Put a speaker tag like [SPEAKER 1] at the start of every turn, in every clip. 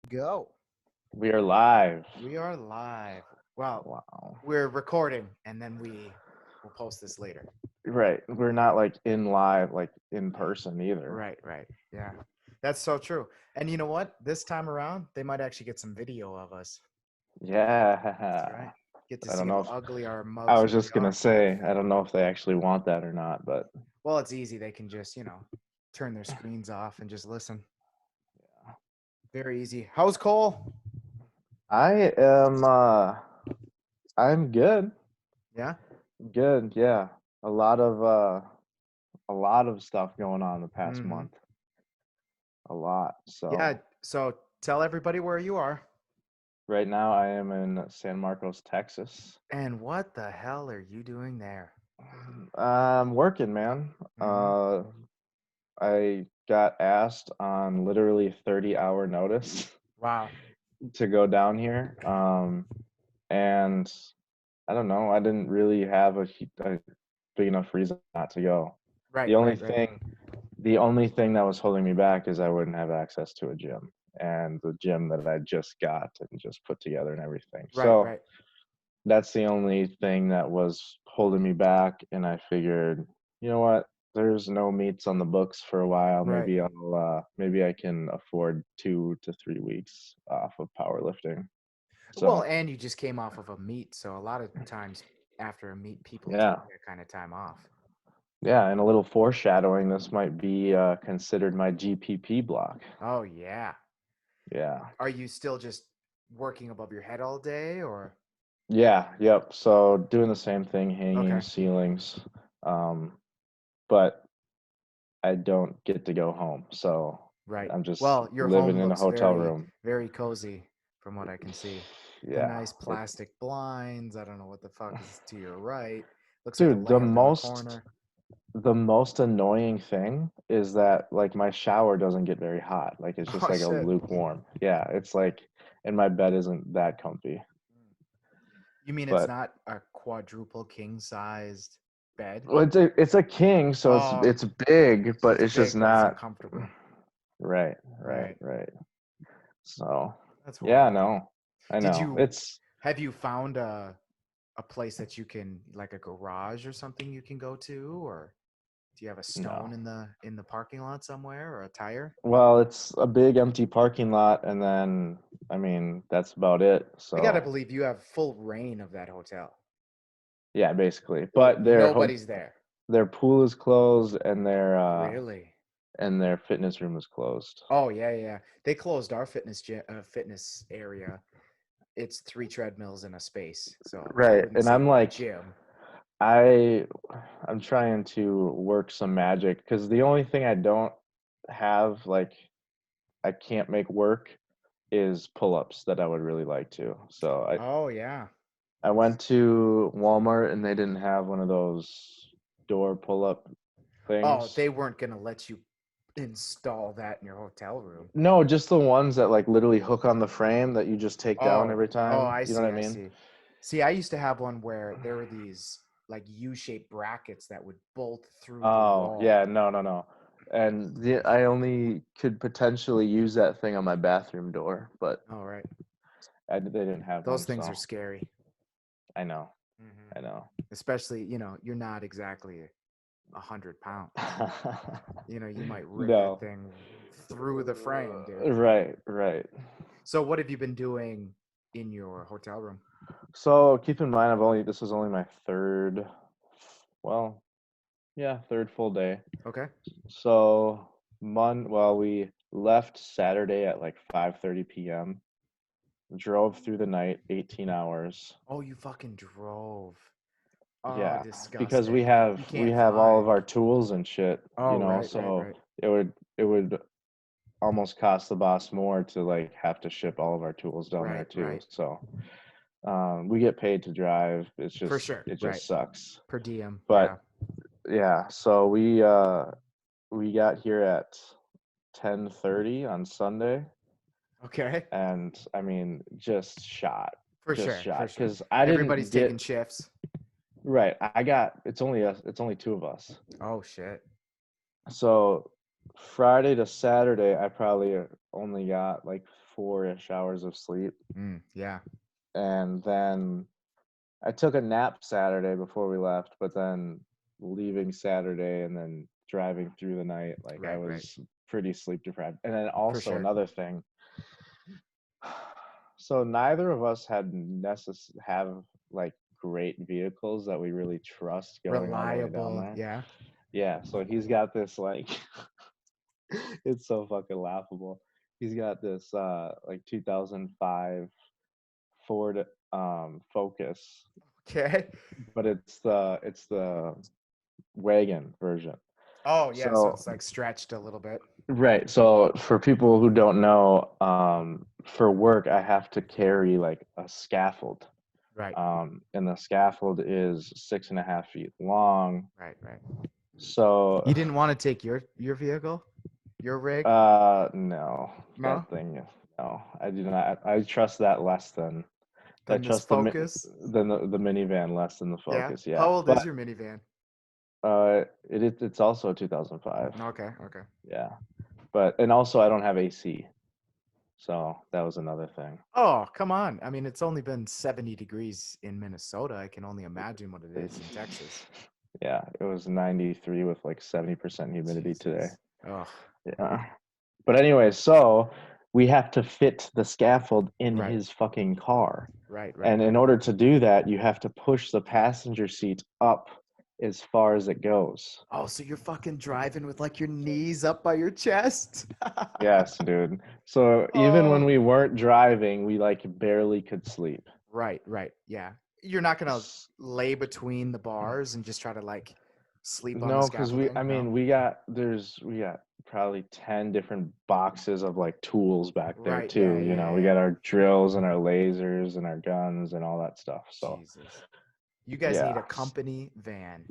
[SPEAKER 1] Go.
[SPEAKER 2] We are live.
[SPEAKER 1] We are live. Well,
[SPEAKER 2] Wow.
[SPEAKER 1] we're recording and then we will post this later.
[SPEAKER 2] Right. We're not like in live, like in person either.
[SPEAKER 1] Right. Yeah. That's so true. And you know what? This time around, they might actually get some video of us. That's
[SPEAKER 2] Yeah.
[SPEAKER 1] right. Get to
[SPEAKER 2] I
[SPEAKER 1] see
[SPEAKER 2] don't
[SPEAKER 1] how
[SPEAKER 2] know if
[SPEAKER 1] ugly our
[SPEAKER 2] I
[SPEAKER 1] mugs
[SPEAKER 2] was
[SPEAKER 1] really
[SPEAKER 2] just gonna
[SPEAKER 1] are.
[SPEAKER 2] say, I don't know if they actually want that or not, but
[SPEAKER 1] Well, it's easy. They can just, turn their screens off and just listen. Very easy. How's Cole?
[SPEAKER 2] I am I'm good.
[SPEAKER 1] Yeah.
[SPEAKER 2] Good, yeah. A lot of a lot of stuff going on the past
[SPEAKER 1] Mm-hmm.
[SPEAKER 2] month. A lot.
[SPEAKER 1] Yeah.
[SPEAKER 2] So
[SPEAKER 1] So tell everybody where you are.
[SPEAKER 2] right now I am in San Marcos, Texas.
[SPEAKER 1] And what the hell are you doing there?
[SPEAKER 2] I'm working, man.
[SPEAKER 1] Mm-hmm.
[SPEAKER 2] I got asked on literally 30-hour notice
[SPEAKER 1] Wow.
[SPEAKER 2] to go down here. And I don't know, I didn't really have a big enough reason not to go. The
[SPEAKER 1] Right,
[SPEAKER 2] only
[SPEAKER 1] right, right.
[SPEAKER 2] thing, the only thing that was holding me back is I wouldn't have access to a gym and the gym that I just got and just put together and everything.
[SPEAKER 1] Right,
[SPEAKER 2] So
[SPEAKER 1] right.
[SPEAKER 2] that's the only thing that was holding me back. And I figured, you know what? There's no meets on the books for a while.
[SPEAKER 1] Right.
[SPEAKER 2] Maybe I can afford 2 to 3 weeks off of powerlifting.
[SPEAKER 1] Well,
[SPEAKER 2] So
[SPEAKER 1] and you just came off of a meet, so a lot of times after a meet, people take
[SPEAKER 2] yeah,
[SPEAKER 1] that kind of time off.
[SPEAKER 2] yeah, and a little foreshadowing. This might be considered my GPP block.
[SPEAKER 1] Oh yeah.
[SPEAKER 2] Yeah,
[SPEAKER 1] Are you still just working above your head all day, or
[SPEAKER 2] yeah, yep. So doing the same thing, hanging
[SPEAKER 1] okay?
[SPEAKER 2] ceilings, um, but I don't get to go home. So
[SPEAKER 1] Right.
[SPEAKER 2] I'm just
[SPEAKER 1] Well, your
[SPEAKER 2] living
[SPEAKER 1] home
[SPEAKER 2] in a
[SPEAKER 1] looks
[SPEAKER 2] hotel
[SPEAKER 1] very,
[SPEAKER 2] room.
[SPEAKER 1] very cozy from what I can see. The
[SPEAKER 2] Yeah,
[SPEAKER 1] nice plastic blinds. I don't know what the fuck is to your right. Looks like a
[SPEAKER 2] dude,
[SPEAKER 1] lamp in the corner.
[SPEAKER 2] the most annoying thing is that like my shower doesn't get very hot. Like it's just
[SPEAKER 1] Oh
[SPEAKER 2] like a
[SPEAKER 1] shit.
[SPEAKER 2] lukewarm. Yeah, it's like and my bed isn't that comfy.
[SPEAKER 1] You mean it's
[SPEAKER 2] But
[SPEAKER 1] not a quadruple king sized bed?
[SPEAKER 2] well, it's a king, so it's
[SPEAKER 1] Oh,
[SPEAKER 2] it's big, but
[SPEAKER 1] it's
[SPEAKER 2] it's just
[SPEAKER 1] big, but it's
[SPEAKER 2] not
[SPEAKER 1] uncomfortable.
[SPEAKER 2] right, right,
[SPEAKER 1] Right.
[SPEAKER 2] right. So
[SPEAKER 1] That's
[SPEAKER 2] yeah,
[SPEAKER 1] horrible.
[SPEAKER 2] no, I
[SPEAKER 1] Did
[SPEAKER 2] know.
[SPEAKER 1] you
[SPEAKER 2] It's
[SPEAKER 1] have you found a place that you can like a garage or something you can go to, or do you have a
[SPEAKER 2] no.
[SPEAKER 1] stone in the parking lot somewhere or a tire?
[SPEAKER 2] Well, it's a big empty parking lot, and then I mean that's about it.
[SPEAKER 1] I gotta
[SPEAKER 2] So
[SPEAKER 1] believe you have full reign of that hotel.
[SPEAKER 2] yeah, basically.
[SPEAKER 1] Well,
[SPEAKER 2] But
[SPEAKER 1] nobody's there.
[SPEAKER 2] their pool is closed
[SPEAKER 1] Really?
[SPEAKER 2] and their fitness room is closed.
[SPEAKER 1] Oh yeah. They closed our fitness area. It's three treadmills in a space, so I
[SPEAKER 2] Right.
[SPEAKER 1] wouldn't
[SPEAKER 2] And
[SPEAKER 1] say
[SPEAKER 2] I'm like
[SPEAKER 1] gym.
[SPEAKER 2] I I'm trying to work some magic because the only thing I don't have like I can't make work is pull-ups that I would really like to. So
[SPEAKER 1] Oh yeah.
[SPEAKER 2] I went to Walmart and they didn't have one of those door pull-up
[SPEAKER 1] Oh,
[SPEAKER 2] things.
[SPEAKER 1] they weren't gonna let you install that in your hotel room.
[SPEAKER 2] No, just the ones that like literally hook on the frame that you just take down
[SPEAKER 1] Oh,
[SPEAKER 2] every
[SPEAKER 1] oh,
[SPEAKER 2] time.
[SPEAKER 1] I
[SPEAKER 2] You know what
[SPEAKER 1] see,
[SPEAKER 2] I
[SPEAKER 1] I
[SPEAKER 2] mean?
[SPEAKER 1] see. See, I used to have one where there were these like U-shaped brackets that would bolt through the
[SPEAKER 2] Oh,
[SPEAKER 1] wall.
[SPEAKER 2] yeah, no. And I only could potentially use that thing on my bathroom door, but
[SPEAKER 1] All right.
[SPEAKER 2] they didn't have
[SPEAKER 1] Those
[SPEAKER 2] one,
[SPEAKER 1] things are
[SPEAKER 2] so
[SPEAKER 1] scary.
[SPEAKER 2] I know,
[SPEAKER 1] Hmm.
[SPEAKER 2] I know.
[SPEAKER 1] Especially, you're not exactly 100 pounds. You might rip that
[SPEAKER 2] No.
[SPEAKER 1] thing through the frame, dude.
[SPEAKER 2] Right, right.
[SPEAKER 1] So what have you been doing in your hotel room?
[SPEAKER 2] So keep in mind, this is only my third, well, yeah, third full day.
[SPEAKER 1] Okay.
[SPEAKER 2] So we left Saturday at like 5:30 p.m. Drove through the night, 18 hours.
[SPEAKER 1] Oh, you fucking drove. Oh,
[SPEAKER 2] Yeah, because we
[SPEAKER 1] disgusting.
[SPEAKER 2] have
[SPEAKER 1] You
[SPEAKER 2] we
[SPEAKER 1] can't
[SPEAKER 2] have all
[SPEAKER 1] fly.
[SPEAKER 2] of our tools and shit,
[SPEAKER 1] Oh, right, right,
[SPEAKER 2] so
[SPEAKER 1] right.
[SPEAKER 2] it would almost cost the boss more to like have to ship all of our tools down there
[SPEAKER 1] Right,
[SPEAKER 2] too.
[SPEAKER 1] right.
[SPEAKER 2] So we get paid to drive.
[SPEAKER 1] For sure.
[SPEAKER 2] It
[SPEAKER 1] Right.
[SPEAKER 2] just sucks.
[SPEAKER 1] Per diem.
[SPEAKER 2] But
[SPEAKER 1] Yeah.
[SPEAKER 2] yeah, so we got here at 10:30 on Sunday,
[SPEAKER 1] Okay.
[SPEAKER 2] and I mean
[SPEAKER 1] For
[SPEAKER 2] just
[SPEAKER 1] sure. For
[SPEAKER 2] shot
[SPEAKER 1] sure.
[SPEAKER 2] because I
[SPEAKER 1] Everybody's
[SPEAKER 2] didn't
[SPEAKER 1] taking
[SPEAKER 2] get
[SPEAKER 1] shifts.
[SPEAKER 2] right. I got it's only two of us.
[SPEAKER 1] Oh, shit.
[SPEAKER 2] So Friday to Saturday, I probably only got like 4-ish hours of sleep.
[SPEAKER 1] Yeah.
[SPEAKER 2] And then I took a nap Saturday before we left, but then leaving Saturday and then driving through the night, like I was pretty sleep deprived. And then also another thing. So neither of us have like great vehicles that we really trust going all the way down there.
[SPEAKER 1] Yeah.
[SPEAKER 2] Yeah. So he's got this like it's so fucking laughable. He's got this like 2005 Ford Focus.
[SPEAKER 1] Okay.
[SPEAKER 2] But it's the wagon version.
[SPEAKER 1] Oh yeah, so it's like stretched a little bit.
[SPEAKER 2] Right. So for people who don't know, for work I have to carry like a scaffold.
[SPEAKER 1] Right.
[SPEAKER 2] And the scaffold is 6.5 feet long.
[SPEAKER 1] Right.
[SPEAKER 2] So
[SPEAKER 1] you didn't want to take your vehicle, your rig?
[SPEAKER 2] No.
[SPEAKER 1] No.
[SPEAKER 2] That thing. No, I do not. I trust that less than. I trust
[SPEAKER 1] Focus.
[SPEAKER 2] the minivan less than the Focus. Yeah.
[SPEAKER 1] How old is your minivan?
[SPEAKER 2] It's also 2005.
[SPEAKER 1] Okay.
[SPEAKER 2] Yeah, and also I don't have AC, so that was another thing.
[SPEAKER 1] Oh, come on! I mean, it's only been 70 degrees in Minnesota. I can only imagine what it is in Texas.
[SPEAKER 2] Yeah, it was 93 with like 70% humidity today.
[SPEAKER 1] Oh.
[SPEAKER 2] Yeah. But anyway, so we have to fit the scaffold in his fucking car.
[SPEAKER 1] Right.
[SPEAKER 2] And in order to do that, you have to push the passenger seat up as far as it goes.
[SPEAKER 1] Oh, so you're fucking driving with like your knees up by your chest?
[SPEAKER 2] Yes, dude. So even when we weren't driving, we like barely could sleep.
[SPEAKER 1] Right. Yeah. You're not gonna lay between the bars and just try to like sleep on the scaffolding?
[SPEAKER 2] We got probably 10 different boxes of like tools back there too. We got our drills and our lasers and our guns and all that stuff. So
[SPEAKER 1] Jesus. You guys need a company van.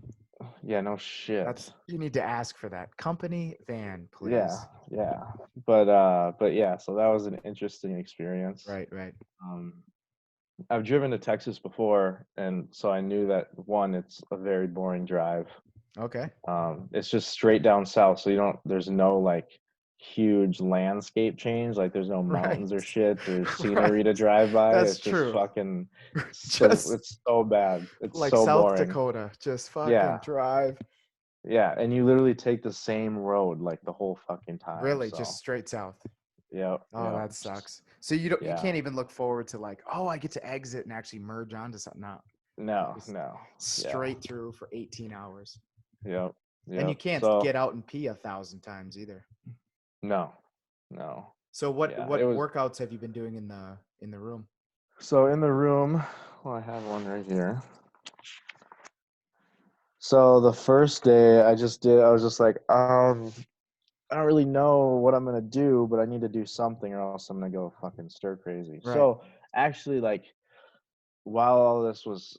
[SPEAKER 2] Yeah, no shit.
[SPEAKER 1] You need to ask for that company van, please.
[SPEAKER 2] Yeah. But yeah, so that was an interesting experience.
[SPEAKER 1] Right.
[SPEAKER 2] I've driven to Texas before, and so I knew that one, it's a very boring drive.
[SPEAKER 1] Okay.
[SPEAKER 2] It's just straight down south, so there's no like huge landscape change, like there's no mountains or shit or scenery to drive by.
[SPEAKER 1] That's
[SPEAKER 2] it's
[SPEAKER 1] true.
[SPEAKER 2] Just fucking it's so bad. It's
[SPEAKER 1] like
[SPEAKER 2] so
[SPEAKER 1] South
[SPEAKER 2] boring.
[SPEAKER 1] Dakota, just fucking drive.
[SPEAKER 2] Yeah, and you literally take the same road like the whole fucking time.
[SPEAKER 1] Really, just straight south.
[SPEAKER 2] Yep.
[SPEAKER 1] Oh, that sucks. So you can't even look forward to like, oh, I get to exit and actually merge onto something.
[SPEAKER 2] No.
[SPEAKER 1] Straight through for 18 hours.
[SPEAKER 2] Yep.
[SPEAKER 1] And you can't get out and pee 1,000 times either.
[SPEAKER 2] No.
[SPEAKER 1] So what workouts have you been doing in the room?
[SPEAKER 2] So in the room, I have one right here. So the first day I was just like, I don't really know what I'm gonna do, but I need to do something or else I'm gonna go fucking stir crazy. Right. So actually, like, while all this was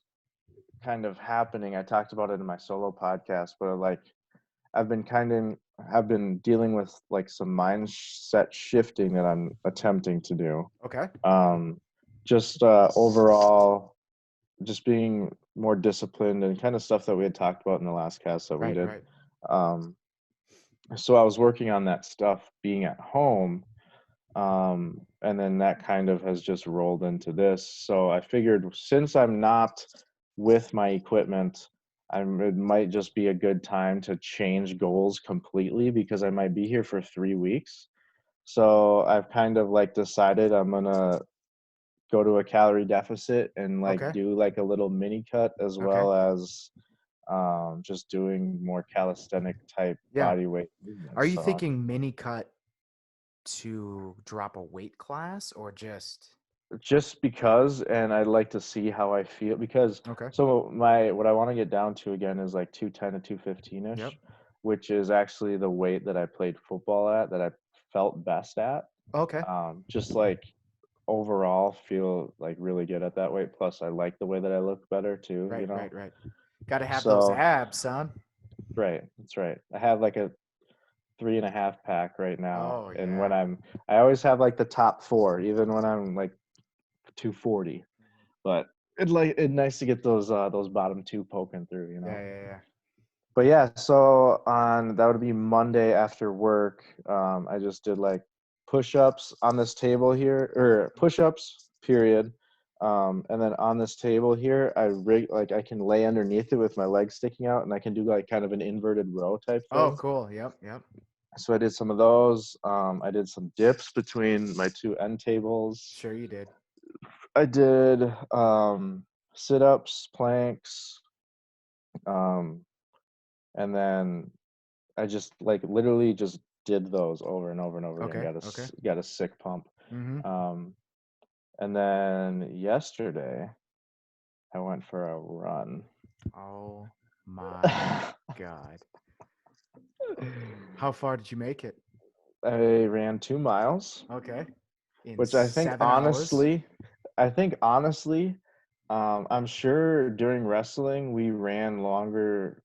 [SPEAKER 2] kind of happening, I talked about it in my solo podcast, but like I've been dealing with like some mindset shifting that I'm attempting to do.
[SPEAKER 1] Okay.
[SPEAKER 2] Just overall, just being more disciplined and kind of stuff that we had talked about in the last cast that we did. Right. So I was working on that stuff being at home. And then that kind of has just rolled into this. So I figured since I'm not with my equipment, it might just be a good time to change goals completely because I might be here for 3 weeks. So I've kind of like decided I'm going to go to a calorie deficit and like do like a little mini cut as well as just doing more calisthenic type body weight movements.
[SPEAKER 1] Are you thinking mini cut to drop a weight class or just
[SPEAKER 2] because, and I'd like to see how I feel because so what I want to get down to again is like 210 to 215ish, which is actually the weight that I played football at, that I felt best at. Just like overall feel like really good at that weight. Plus I like the way that I look better too.
[SPEAKER 1] Right. Gotta have those abs, son.
[SPEAKER 2] Right. That's right. I have like a 3.5 pack right now. And when I always have like the top 4, even when I'm like 240, but it's nice to get those bottom 2 poking through,
[SPEAKER 1] Yeah.
[SPEAKER 2] But yeah, so that would be Monday after work. I just did like push-ups on this table here, or push-ups, period. And then on this table here, I can lay underneath it with my legs sticking out, and I can do like kind of an inverted row type
[SPEAKER 1] Oh,
[SPEAKER 2] thing.
[SPEAKER 1] cool. Yep.
[SPEAKER 2] So I did some of those. I did some dips between my two end tables.
[SPEAKER 1] Sure you did.
[SPEAKER 2] I did sit-ups, planks, and then I just like literally just did those over and over and over again.
[SPEAKER 1] Okay.
[SPEAKER 2] Got a sick pump.
[SPEAKER 1] Mm-hmm.
[SPEAKER 2] And then yesterday I went for a run.
[SPEAKER 1] Oh my God. How far did you make it?
[SPEAKER 2] I ran 2 miles,
[SPEAKER 1] Okay. In
[SPEAKER 2] which
[SPEAKER 1] 7 hours?
[SPEAKER 2] I think honestly, I'm sure during wrestling we ran longer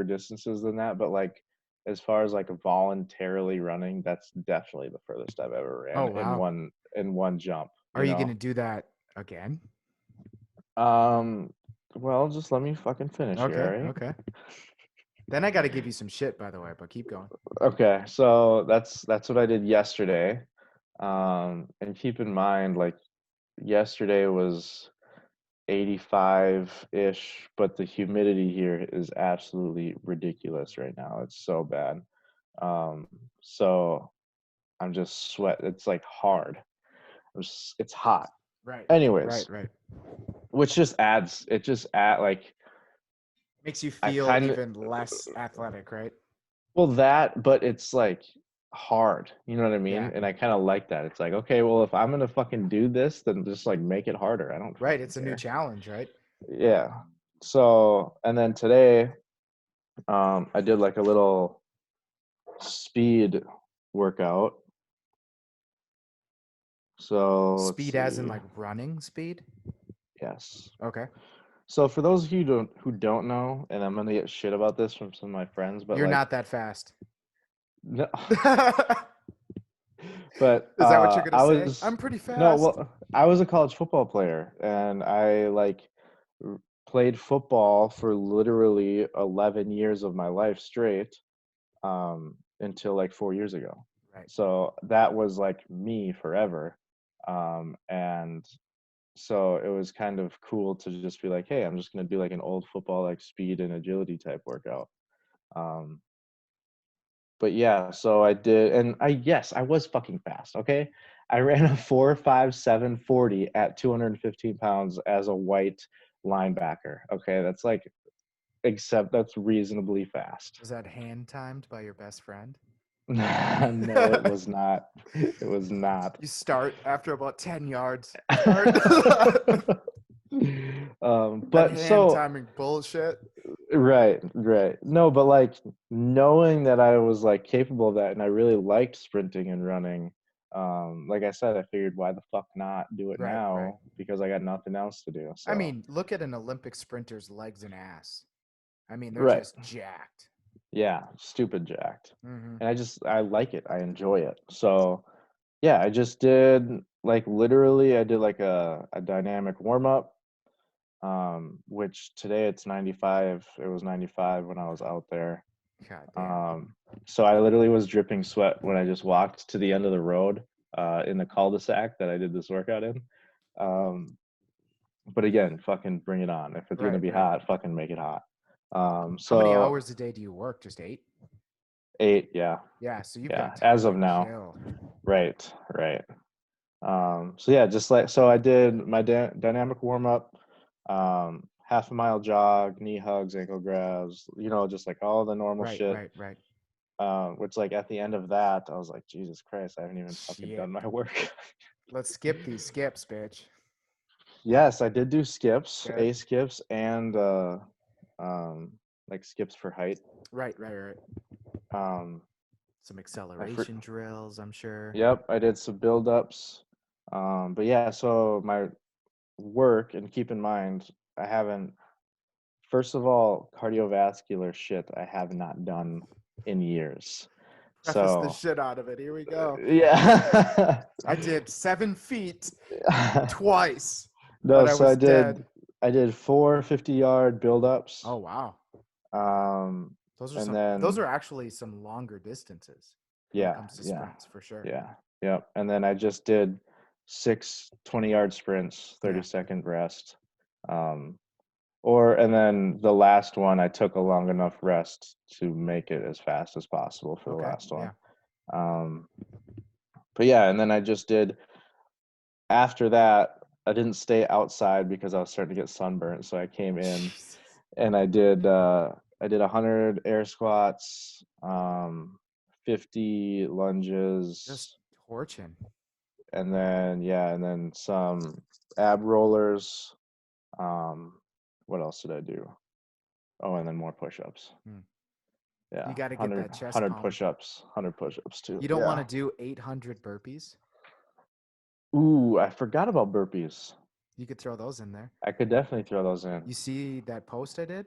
[SPEAKER 2] distances than that, but like as far as like voluntarily running, that's definitely the furthest I've ever
[SPEAKER 1] Oh,
[SPEAKER 2] ran
[SPEAKER 1] wow.
[SPEAKER 2] in one jump,
[SPEAKER 1] Are
[SPEAKER 2] you
[SPEAKER 1] you going
[SPEAKER 2] know?
[SPEAKER 1] to do that again?
[SPEAKER 2] Um, well, just let me fucking finish here, all right?
[SPEAKER 1] Okay. Then I got to give you some shit, by the way, but keep going.
[SPEAKER 2] Okay, so that's what I did yesterday. And keep in mind, like yesterday was 85-ish, but the humidity here is absolutely ridiculous right now. It's so bad. Um, so I'm just sweat. It's like hard. It's hot.
[SPEAKER 1] Right.
[SPEAKER 2] Anyways, which just adds. It just add like
[SPEAKER 1] Makes you
[SPEAKER 2] I
[SPEAKER 1] feel
[SPEAKER 2] kind of
[SPEAKER 1] even less athletic, right?
[SPEAKER 2] well that, but it's like hard. You know what I
[SPEAKER 1] Yeah.
[SPEAKER 2] mean? And I kind of like that. It's like okay, well if I'm gonna fucking do this, then just like make it harder. I don't
[SPEAKER 1] Right.
[SPEAKER 2] fucking
[SPEAKER 1] It's a new
[SPEAKER 2] care.
[SPEAKER 1] challenge, right?
[SPEAKER 2] Yeah. So and then today, I did like a little speed workout. So let's
[SPEAKER 1] Speed as in
[SPEAKER 2] see.
[SPEAKER 1] like running speed?
[SPEAKER 2] Yes.
[SPEAKER 1] Okay.
[SPEAKER 2] So for those of you who don't know, and I'm gonna get shit about this from some of my friends, but
[SPEAKER 1] You're
[SPEAKER 2] like,
[SPEAKER 1] not that fast.
[SPEAKER 2] no,
[SPEAKER 1] Is
[SPEAKER 2] but
[SPEAKER 1] that what you're going to
[SPEAKER 2] I
[SPEAKER 1] say?
[SPEAKER 2] was
[SPEAKER 1] I'm pretty
[SPEAKER 2] no,
[SPEAKER 1] fast.
[SPEAKER 2] well, I was a college football player, and I like played football for literally 11 years of my life straight, until like 4 years ago.
[SPEAKER 1] Right.
[SPEAKER 2] So that was like me forever, and so it was kind of cool to just be like, hey, I'm just gonna do like an old football like speed and agility type workout. Um, but yeah, so I did, and I was fucking fast. Okay, I ran a 4.57 40 at 215 pounds as a white linebacker. Okay, that's like, except that's reasonably fast.
[SPEAKER 1] Was that hand timed by your best friend?
[SPEAKER 2] No, it was not. It was not.
[SPEAKER 1] You start after about 10 yards. Start. That
[SPEAKER 2] But
[SPEAKER 1] hand
[SPEAKER 2] so
[SPEAKER 1] timing bullshit.
[SPEAKER 2] right. No, but like knowing that I was like capable of that and I really liked sprinting and running, like I said, I figured why the fuck not do it
[SPEAKER 1] Right.
[SPEAKER 2] now because I got nothing else to do.
[SPEAKER 1] I
[SPEAKER 2] So
[SPEAKER 1] mean, look at an Olympic sprinter's legs and ass. I mean, they're
[SPEAKER 2] right.
[SPEAKER 1] just jacked.
[SPEAKER 2] Yeah, stupid jacked.
[SPEAKER 1] Mm-hmm.
[SPEAKER 2] And I like it. I enjoy it. So yeah, I just did like literally I did like a dynamic warm up, which today it's 95. It was 95 when I was out there.
[SPEAKER 1] God damn.
[SPEAKER 2] Um, so I literally was dripping sweat when I just walked to the end of the road, in the cul-de-sac that I did this workout in. Um, but again, fucking bring it on. If it's gonna be
[SPEAKER 1] Right.
[SPEAKER 2] hot, fucking make it hot.
[SPEAKER 1] How many
[SPEAKER 2] So
[SPEAKER 1] hours a day do you work? Just 8?
[SPEAKER 2] 8, yeah,
[SPEAKER 1] Yeah, so you've got
[SPEAKER 2] yeah,
[SPEAKER 1] time
[SPEAKER 2] as of
[SPEAKER 1] to
[SPEAKER 2] now.
[SPEAKER 1] kill.
[SPEAKER 2] Right. So yeah, just like so, I did my dynamic warm up, half a mile jog, knee hugs, ankle grabs, just like all the normal shit.
[SPEAKER 1] Right.
[SPEAKER 2] Which like at the end of that, I was like, Jesus Christ, I haven't even fucking
[SPEAKER 1] Shit.
[SPEAKER 2] done my work.
[SPEAKER 1] Let's skip these skips, bitch.
[SPEAKER 2] Yes, I did do skips,
[SPEAKER 1] Good.
[SPEAKER 2] A skips, and um, like skips for height.
[SPEAKER 1] Right.
[SPEAKER 2] Um,
[SPEAKER 1] Some
[SPEAKER 2] I for,
[SPEAKER 1] acceleration drills, I'm sure.
[SPEAKER 2] yep, I did some build ups. But yeah, so my work, and keep in mind, I haven't. First of all, cardiovascular shit I have not done in years.
[SPEAKER 1] Preface the
[SPEAKER 2] So
[SPEAKER 1] shit out of it. Here we go.
[SPEAKER 2] yeah.
[SPEAKER 1] I did 7 feet twice,
[SPEAKER 2] No,
[SPEAKER 1] but I
[SPEAKER 2] so
[SPEAKER 1] was dead.
[SPEAKER 2] I did 4 50-yard build-ups.
[SPEAKER 1] Oh wow.
[SPEAKER 2] Um, and
[SPEAKER 1] Those
[SPEAKER 2] then
[SPEAKER 1] are actually some longer distances when it
[SPEAKER 2] yeah,
[SPEAKER 1] comes to
[SPEAKER 2] yeah,
[SPEAKER 1] sprints for sure.
[SPEAKER 2] yeah. Yep. And then I just did 6 20-yard sprints,
[SPEAKER 1] Yeah.
[SPEAKER 2] 30-second rest. And then the last one, I took a long enough rest to make it as fast as possible for the
[SPEAKER 1] Okay.
[SPEAKER 2] last one.
[SPEAKER 1] Yeah.
[SPEAKER 2] But yeah, and then I just did, after that, I didn't stay outside because I was starting to get sunburnt. So I came in
[SPEAKER 1] Jesus.
[SPEAKER 2] and I did 100 air squats, 50 lunges,
[SPEAKER 1] Just torching.
[SPEAKER 2] and then some ab rollers. What else did I do? Oh, and then more push-ups. Yeah,
[SPEAKER 1] You got to get
[SPEAKER 2] 100
[SPEAKER 1] that chest pumped.
[SPEAKER 2] push-ups, 100 push-ups too.
[SPEAKER 1] You don't
[SPEAKER 2] Yeah.
[SPEAKER 1] want to do 800 burpees.
[SPEAKER 2] Ooh, I forgot about burpees.
[SPEAKER 1] You could throw those in there.
[SPEAKER 2] I could definitely throw those in.
[SPEAKER 1] You see that post I did?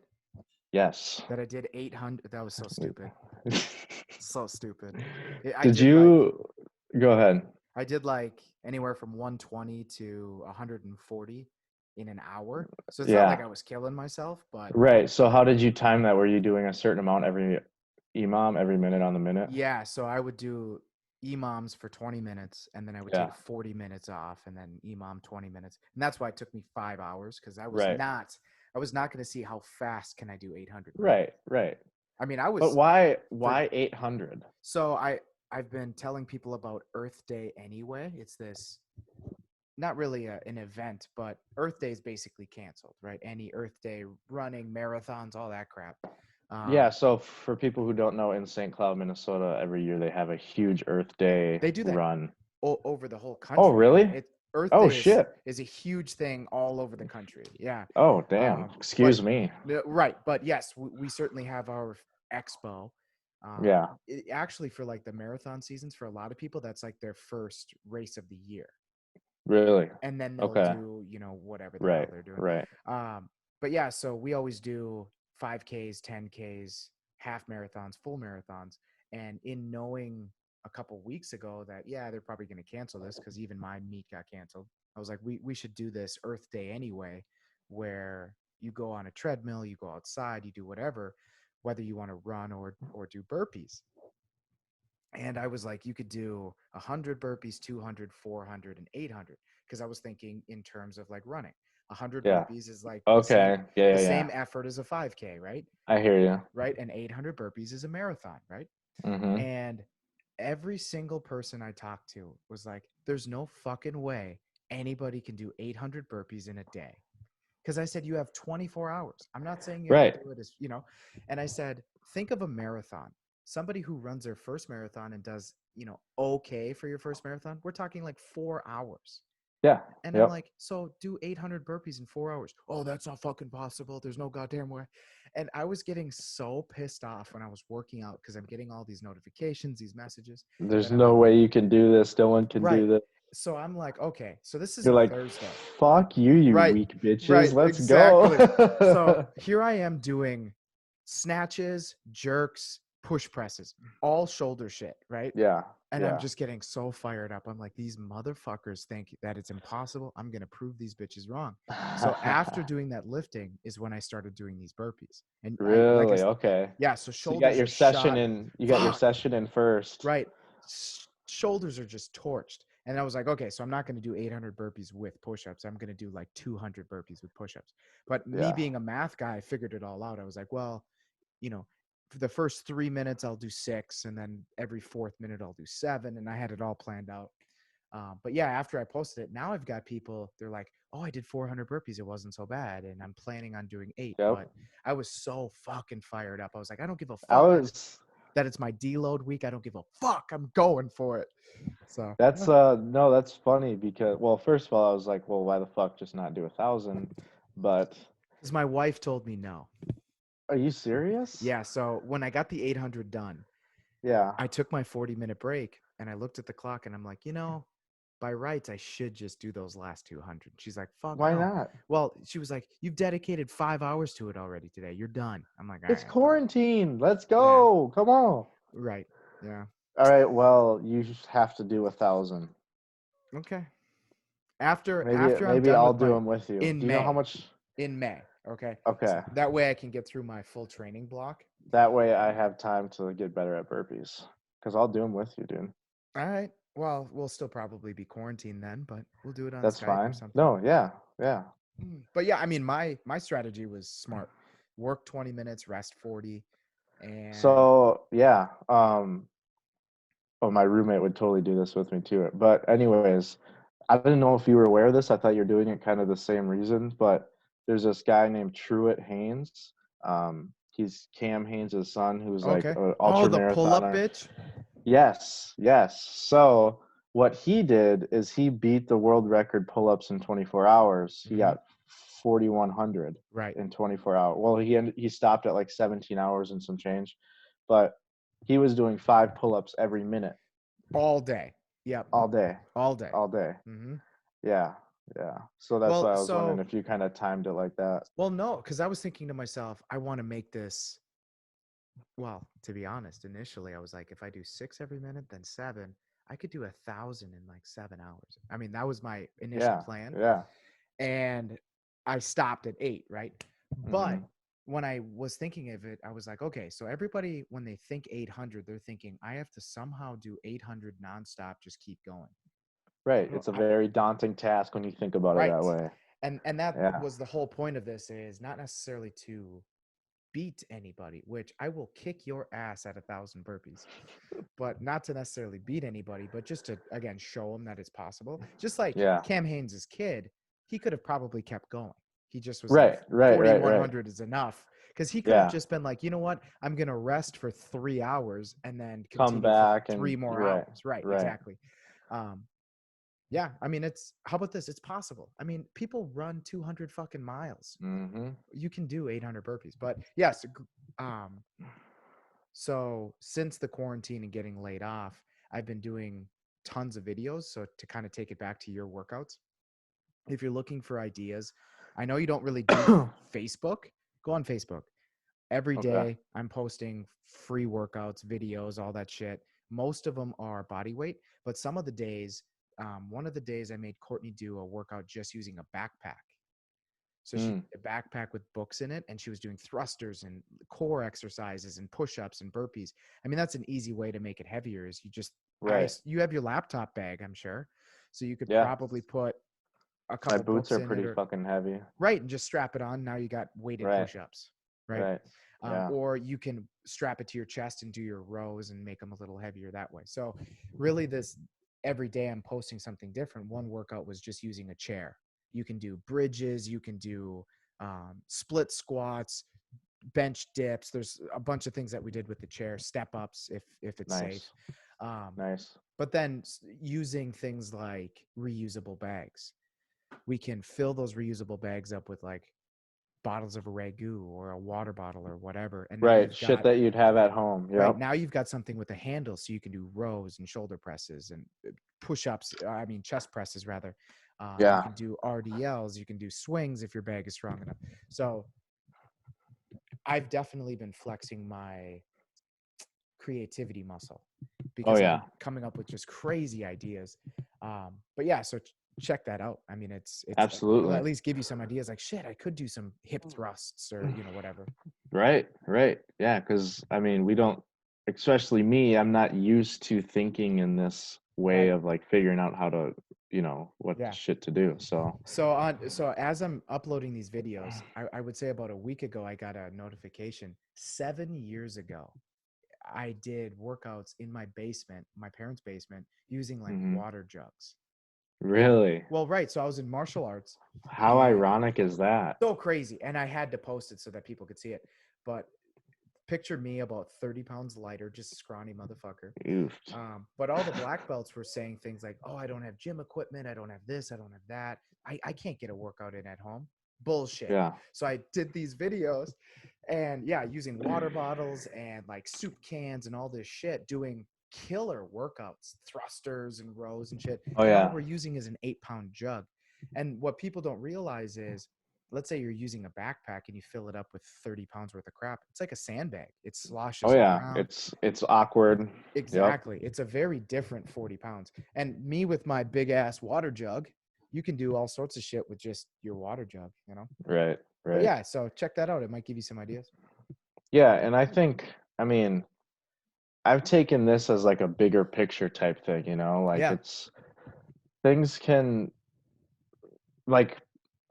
[SPEAKER 2] Yes.
[SPEAKER 1] That I did 800. That was so stupid. So stupid.
[SPEAKER 2] Did you go ahead?
[SPEAKER 1] I did like anywhere from 120 to 140 in an hour. So it's not like I was killing myself, but
[SPEAKER 2] right. So how did you time that? Were you doing a certain amount every minute on the minute?
[SPEAKER 1] Yeah, so I would do EMOMs for 20 minutes and then I would take 40 minutes off and then EMOM 20 minutes. And that's why it took me 5 hours because I was not going to see how fast can I do 800.
[SPEAKER 2] Right.
[SPEAKER 1] I mean,
[SPEAKER 2] But why 800?
[SPEAKER 1] So I've been telling people about Earth Day anyway. It's this, not really an event, but Earth Day is basically canceled, right? Any Earth Day running, marathons, all that crap.
[SPEAKER 2] Yeah, so for people who don't know, in St. Cloud, Minnesota, every year they have a huge Earth Day
[SPEAKER 1] they do that
[SPEAKER 2] run.
[SPEAKER 1] Over the whole country.
[SPEAKER 2] Oh, really?
[SPEAKER 1] Earth
[SPEAKER 2] Oh,
[SPEAKER 1] Day
[SPEAKER 2] shit.
[SPEAKER 1] is a huge thing all over the country. Yeah.
[SPEAKER 2] Oh, damn. Excuse me.
[SPEAKER 1] Right. But yes, we certainly have our expo.
[SPEAKER 2] Yeah.
[SPEAKER 1] Actually, for like the marathon seasons, for a lot of people, that's like their first race of the year.
[SPEAKER 2] Really?
[SPEAKER 1] And then they'll do, whatever the hell they're doing.
[SPEAKER 2] Right.
[SPEAKER 1] But yeah, so we always do 5Ks, 10Ks, half marathons, full marathons. And in knowing a couple weeks ago that, yeah, they're probably going to cancel this because even my meet got canceled, I was like, we should do this Earth Day anyway, where you go on a treadmill, you go outside, you do whatever, whether you want to run or do burpees. And I was like, you could do 100 burpees, 200, 400, and 800. Because I was thinking in terms of like running. 100 burpees is like the same effort as a 5K, right?
[SPEAKER 2] I hear you.
[SPEAKER 1] Right? And 800 burpees is a marathon, right?
[SPEAKER 2] Mm-hmm.
[SPEAKER 1] And every single person I talked to was like, there's no fucking way anybody can do 800 burpees in a day. Because I said, you have 24 hours. I'm not saying you have to do it as, and I said, think of a marathon. Somebody who runs their first marathon and does, okay for your first marathon, we're talking like 4 hours.
[SPEAKER 2] Yeah.
[SPEAKER 1] And I'm like, so do 800 burpees in 4 hours. Oh, that's not fucking possible. There's no goddamn way. And I was getting so pissed off when I was working out because I'm getting all these notifications, these messages.
[SPEAKER 2] There's no way you can do this. Dylan can do this.
[SPEAKER 1] So I'm like, okay, so this is Thursday.
[SPEAKER 2] Fuck you, weak bitches.
[SPEAKER 1] Right,
[SPEAKER 2] Let's
[SPEAKER 1] exactly.
[SPEAKER 2] go.
[SPEAKER 1] So here I am doing snatches, jerks, push presses, all shoulder shit, right?
[SPEAKER 2] Yeah.
[SPEAKER 1] And I'm just getting so fired up. I'm like, these motherfuckers think that it's impossible. I'm going to prove these bitches wrong. So after doing that lifting is when I started doing these burpees. And
[SPEAKER 2] really? Okay.
[SPEAKER 1] Yeah. So shoulders.
[SPEAKER 2] You got your session in. You got your session in first.
[SPEAKER 1] Right. Shoulders are just torched. And I was like, okay, so I'm not going to do 800 burpees with push-ups. I'm going to do like 200 burpees with push-ups. But me being a math guy, I figured it all out. I was like, well, for the first 3 minutes, I'll do 6. And then every 4th minute, I'll do 7. And I had it all planned out. But yeah, after I posted it, now I've got people, they're like, oh, I did 400 burpees. It wasn't so bad. And I'm planning on doing 8.
[SPEAKER 2] Yep.
[SPEAKER 1] But I was so fucking fired up. I was like, I don't give a fuck. That it's my deload week. I don't give a fuck. I'm going for it. So
[SPEAKER 2] that's no, that's funny because, well, first of all, I was like, well, why the fuck just not do 1,000? But
[SPEAKER 1] because my wife told me no.
[SPEAKER 2] Are you serious?
[SPEAKER 1] Yeah. So when I got the 800 done, I took my 40-minute break and I looked at the clock and I'm like, by rights, I should just do those last 200. She's like, fuck.
[SPEAKER 2] Why not?
[SPEAKER 1] Well, she was like, you've dedicated 5 hours to it already today. You're done. I'm like,
[SPEAKER 2] it's quarantine. Let's go. Yeah. Come on.
[SPEAKER 1] Right. Yeah.
[SPEAKER 2] All right. Well, you just have to do 1,000.
[SPEAKER 1] Okay. After
[SPEAKER 2] maybe I'll do them with you.
[SPEAKER 1] Do you
[SPEAKER 2] know how much?
[SPEAKER 1] In May. Okay.
[SPEAKER 2] Okay.
[SPEAKER 1] So that way I can get through my full training block.
[SPEAKER 2] That way I have time to get better at burpees because I'll do them with you, dude.
[SPEAKER 1] All right. Well, we'll still probably be quarantined then, but we'll do it on
[SPEAKER 2] That's
[SPEAKER 1] Skype or
[SPEAKER 2] fine.
[SPEAKER 1] something.
[SPEAKER 2] No, yeah, yeah.
[SPEAKER 1] But yeah, I mean, my strategy was smart. Work 20 minutes, rest 40, and
[SPEAKER 2] So yeah, oh, my roommate would totally do this with me too. But anyways, I didn't know if you were aware of this. I thought you're doing it kind of the same reason, but there's this guy named Truett Haynes. He's Cam Haynes' son, who's like
[SPEAKER 1] okay.
[SPEAKER 2] an
[SPEAKER 1] Oh,
[SPEAKER 2] ultra
[SPEAKER 1] the pull up
[SPEAKER 2] marathoner.
[SPEAKER 1] bitch.
[SPEAKER 2] Yes, yes. So what he did is he beat the world record pull-ups in 24 hours. He
[SPEAKER 1] Hmm.
[SPEAKER 2] got 4,100
[SPEAKER 1] Right.
[SPEAKER 2] in 24 hours. Well, he stopped at like 17 hours and some change, but he was doing 5 pull-ups every minute,
[SPEAKER 1] All day. Yep.
[SPEAKER 2] all day,
[SPEAKER 1] All day.
[SPEAKER 2] all day.
[SPEAKER 1] Hmm.
[SPEAKER 2] Yeah, yeah. So that's
[SPEAKER 1] Well,
[SPEAKER 2] why I was wondering
[SPEAKER 1] so
[SPEAKER 2] if you kind of timed it like that.
[SPEAKER 1] well, no, because I was thinking to myself, I want to make this. Well, to be honest, initially I was like, if I do 6 every minute, then 7, I could do 1,000 in like 7 hours. I mean, that was my initial
[SPEAKER 2] Yeah,
[SPEAKER 1] plan,
[SPEAKER 2] yeah.
[SPEAKER 1] and I stopped at 8, right? But
[SPEAKER 2] Hmm.
[SPEAKER 1] when I was thinking of it, I was like, okay, so everybody, when they think 800, they're thinking, I have to somehow do 800 nonstop, just keep going.
[SPEAKER 2] Right.
[SPEAKER 1] Well,
[SPEAKER 2] It's a very daunting task when you think about it that
[SPEAKER 1] right.
[SPEAKER 2] way.
[SPEAKER 1] And that
[SPEAKER 2] Yeah.
[SPEAKER 1] was the whole point of this, is not necessarily to beat anybody, which I will kick your ass at 1,000 burpees, but not to necessarily beat anybody, but just to, again, show them that it's possible. Just like
[SPEAKER 2] Yeah.
[SPEAKER 1] Cam Haynes' kid, he could have probably kept going. He just was like,
[SPEAKER 2] Right, right, right, right.
[SPEAKER 1] 4,100 is enough. Because he could have
[SPEAKER 2] Yeah.
[SPEAKER 1] just been like, you know what? I'm going to rest for 3 hours and then
[SPEAKER 2] Come
[SPEAKER 1] continue for
[SPEAKER 2] back
[SPEAKER 1] three
[SPEAKER 2] and
[SPEAKER 1] more
[SPEAKER 2] right,
[SPEAKER 1] hours. Right.
[SPEAKER 2] right.
[SPEAKER 1] Exactly. Um, yeah. I mean, how about this? It's possible. I mean, people run 200 fucking miles.
[SPEAKER 2] Mhm.
[SPEAKER 1] You can do 800 burpees. But yes, um, so since the quarantine and getting laid off, I've been doing tons of videos. So to kind of take it back to your workouts, if you're looking for ideas, I know you don't really do Facebook. Go on Facebook. Every
[SPEAKER 2] Okay.
[SPEAKER 1] day I'm posting free workouts, videos, all that shit. Most of them are body weight, but some of the days, one of the days I made Courtney do a workout just using a backpack. So she
[SPEAKER 2] Mm,
[SPEAKER 1] had a backpack with books in it, and she was doing thrusters and core exercises and push-ups and burpees. I mean, that's an easy way to make it heavier. Is you just
[SPEAKER 2] right.
[SPEAKER 1] you have your laptop bag, I'm sure, so you could
[SPEAKER 2] Yeah.
[SPEAKER 1] probably put a
[SPEAKER 2] My
[SPEAKER 1] couple
[SPEAKER 2] boots
[SPEAKER 1] books
[SPEAKER 2] are
[SPEAKER 1] in it,
[SPEAKER 2] pretty
[SPEAKER 1] or
[SPEAKER 2] fucking heavy.
[SPEAKER 1] right, and just strap it on. Now you got weighted
[SPEAKER 2] Right.
[SPEAKER 1] push-ups, right?
[SPEAKER 2] Right. Yeah.
[SPEAKER 1] Or you can strap it to your chest and do your rows and make them a little heavier that way. So really, this every day I'm posting something different. One workout was just using a chair. You can do bridges, you can do split squats, bench dips. There's a bunch of things that we did with the chair, step ups if it's safe.
[SPEAKER 2] Nice.
[SPEAKER 1] Um,
[SPEAKER 2] Nice.
[SPEAKER 1] but then using things like reusable bags, we can fill those reusable bags up with like bottles of a ragu or a water bottle or whatever, and now
[SPEAKER 2] Right.
[SPEAKER 1] you've
[SPEAKER 2] Shit
[SPEAKER 1] got
[SPEAKER 2] that you'd have at home.
[SPEAKER 1] right,
[SPEAKER 2] Yep.
[SPEAKER 1] now you've got something with a handle, so you can do rows and shoulder presses and push-ups, I mean chest presses rather. You
[SPEAKER 2] Yeah.
[SPEAKER 1] can do RDLs, you can do swings if your bag is strong enough. So I've definitely been flexing my creativity muscle
[SPEAKER 2] Oh
[SPEAKER 1] because
[SPEAKER 2] yeah.
[SPEAKER 1] I'm coming up with just crazy ideas. But yeah, so check that out. I mean, it'll
[SPEAKER 2] Absolutely.
[SPEAKER 1] at least give you some ideas like, shit, I could do some hip thrusts or whatever.
[SPEAKER 2] Right. Right. Yeah. Because I mean, we don't, especially me. I'm not used to thinking in this way
[SPEAKER 1] Right.
[SPEAKER 2] of like figuring out how to, what
[SPEAKER 1] Yeah.
[SPEAKER 2] shit to do. So.
[SPEAKER 1] So as I'm uploading these videos, I would say about a week ago I got a notification. 7 years ago, I did workouts in my basement, my parents' basement, using like
[SPEAKER 2] Mhm.
[SPEAKER 1] water jugs.
[SPEAKER 2] Really?
[SPEAKER 1] Well, right. So I was in martial arts,
[SPEAKER 2] How
[SPEAKER 1] and
[SPEAKER 2] ironic is that?
[SPEAKER 1] so crazy. And I had to post it so that people could see it. But picture me about 30 pounds lighter, just a scrawny motherfucker.
[SPEAKER 2] Oof.
[SPEAKER 1] But all the black belts were saying things like, oh, I don't have gym equipment. I don't have this. I don't have that. I can't get a workout in at home. Bullshit.
[SPEAKER 2] Yeah.
[SPEAKER 1] So I did these videos and yeah, using water bottles and like soup cans and all this shit, doing killer workouts, thrusters and rows and shit.
[SPEAKER 2] Oh
[SPEAKER 1] And all
[SPEAKER 2] yeah.
[SPEAKER 1] we're using is an 8-pound jug. And what people don't realize is, let's say you're using a backpack and you fill it up with 30 pounds worth of crap. It's like a sandbag. It
[SPEAKER 2] Oh
[SPEAKER 1] sloshes
[SPEAKER 2] yeah.
[SPEAKER 1] around.
[SPEAKER 2] It's awkward. Yep.
[SPEAKER 1] Exactly. It's a very different 40 pounds. And me with my big ass water jug, you can do all sorts of shit with just your water jug.
[SPEAKER 2] Right.
[SPEAKER 1] But
[SPEAKER 2] Right.
[SPEAKER 1] yeah, so check that out. It might give you some ideas.
[SPEAKER 2] Yeah, and I think, I mean, I've taken this as like a bigger picture type thing, you know, like
[SPEAKER 1] Yeah,
[SPEAKER 2] it's things can like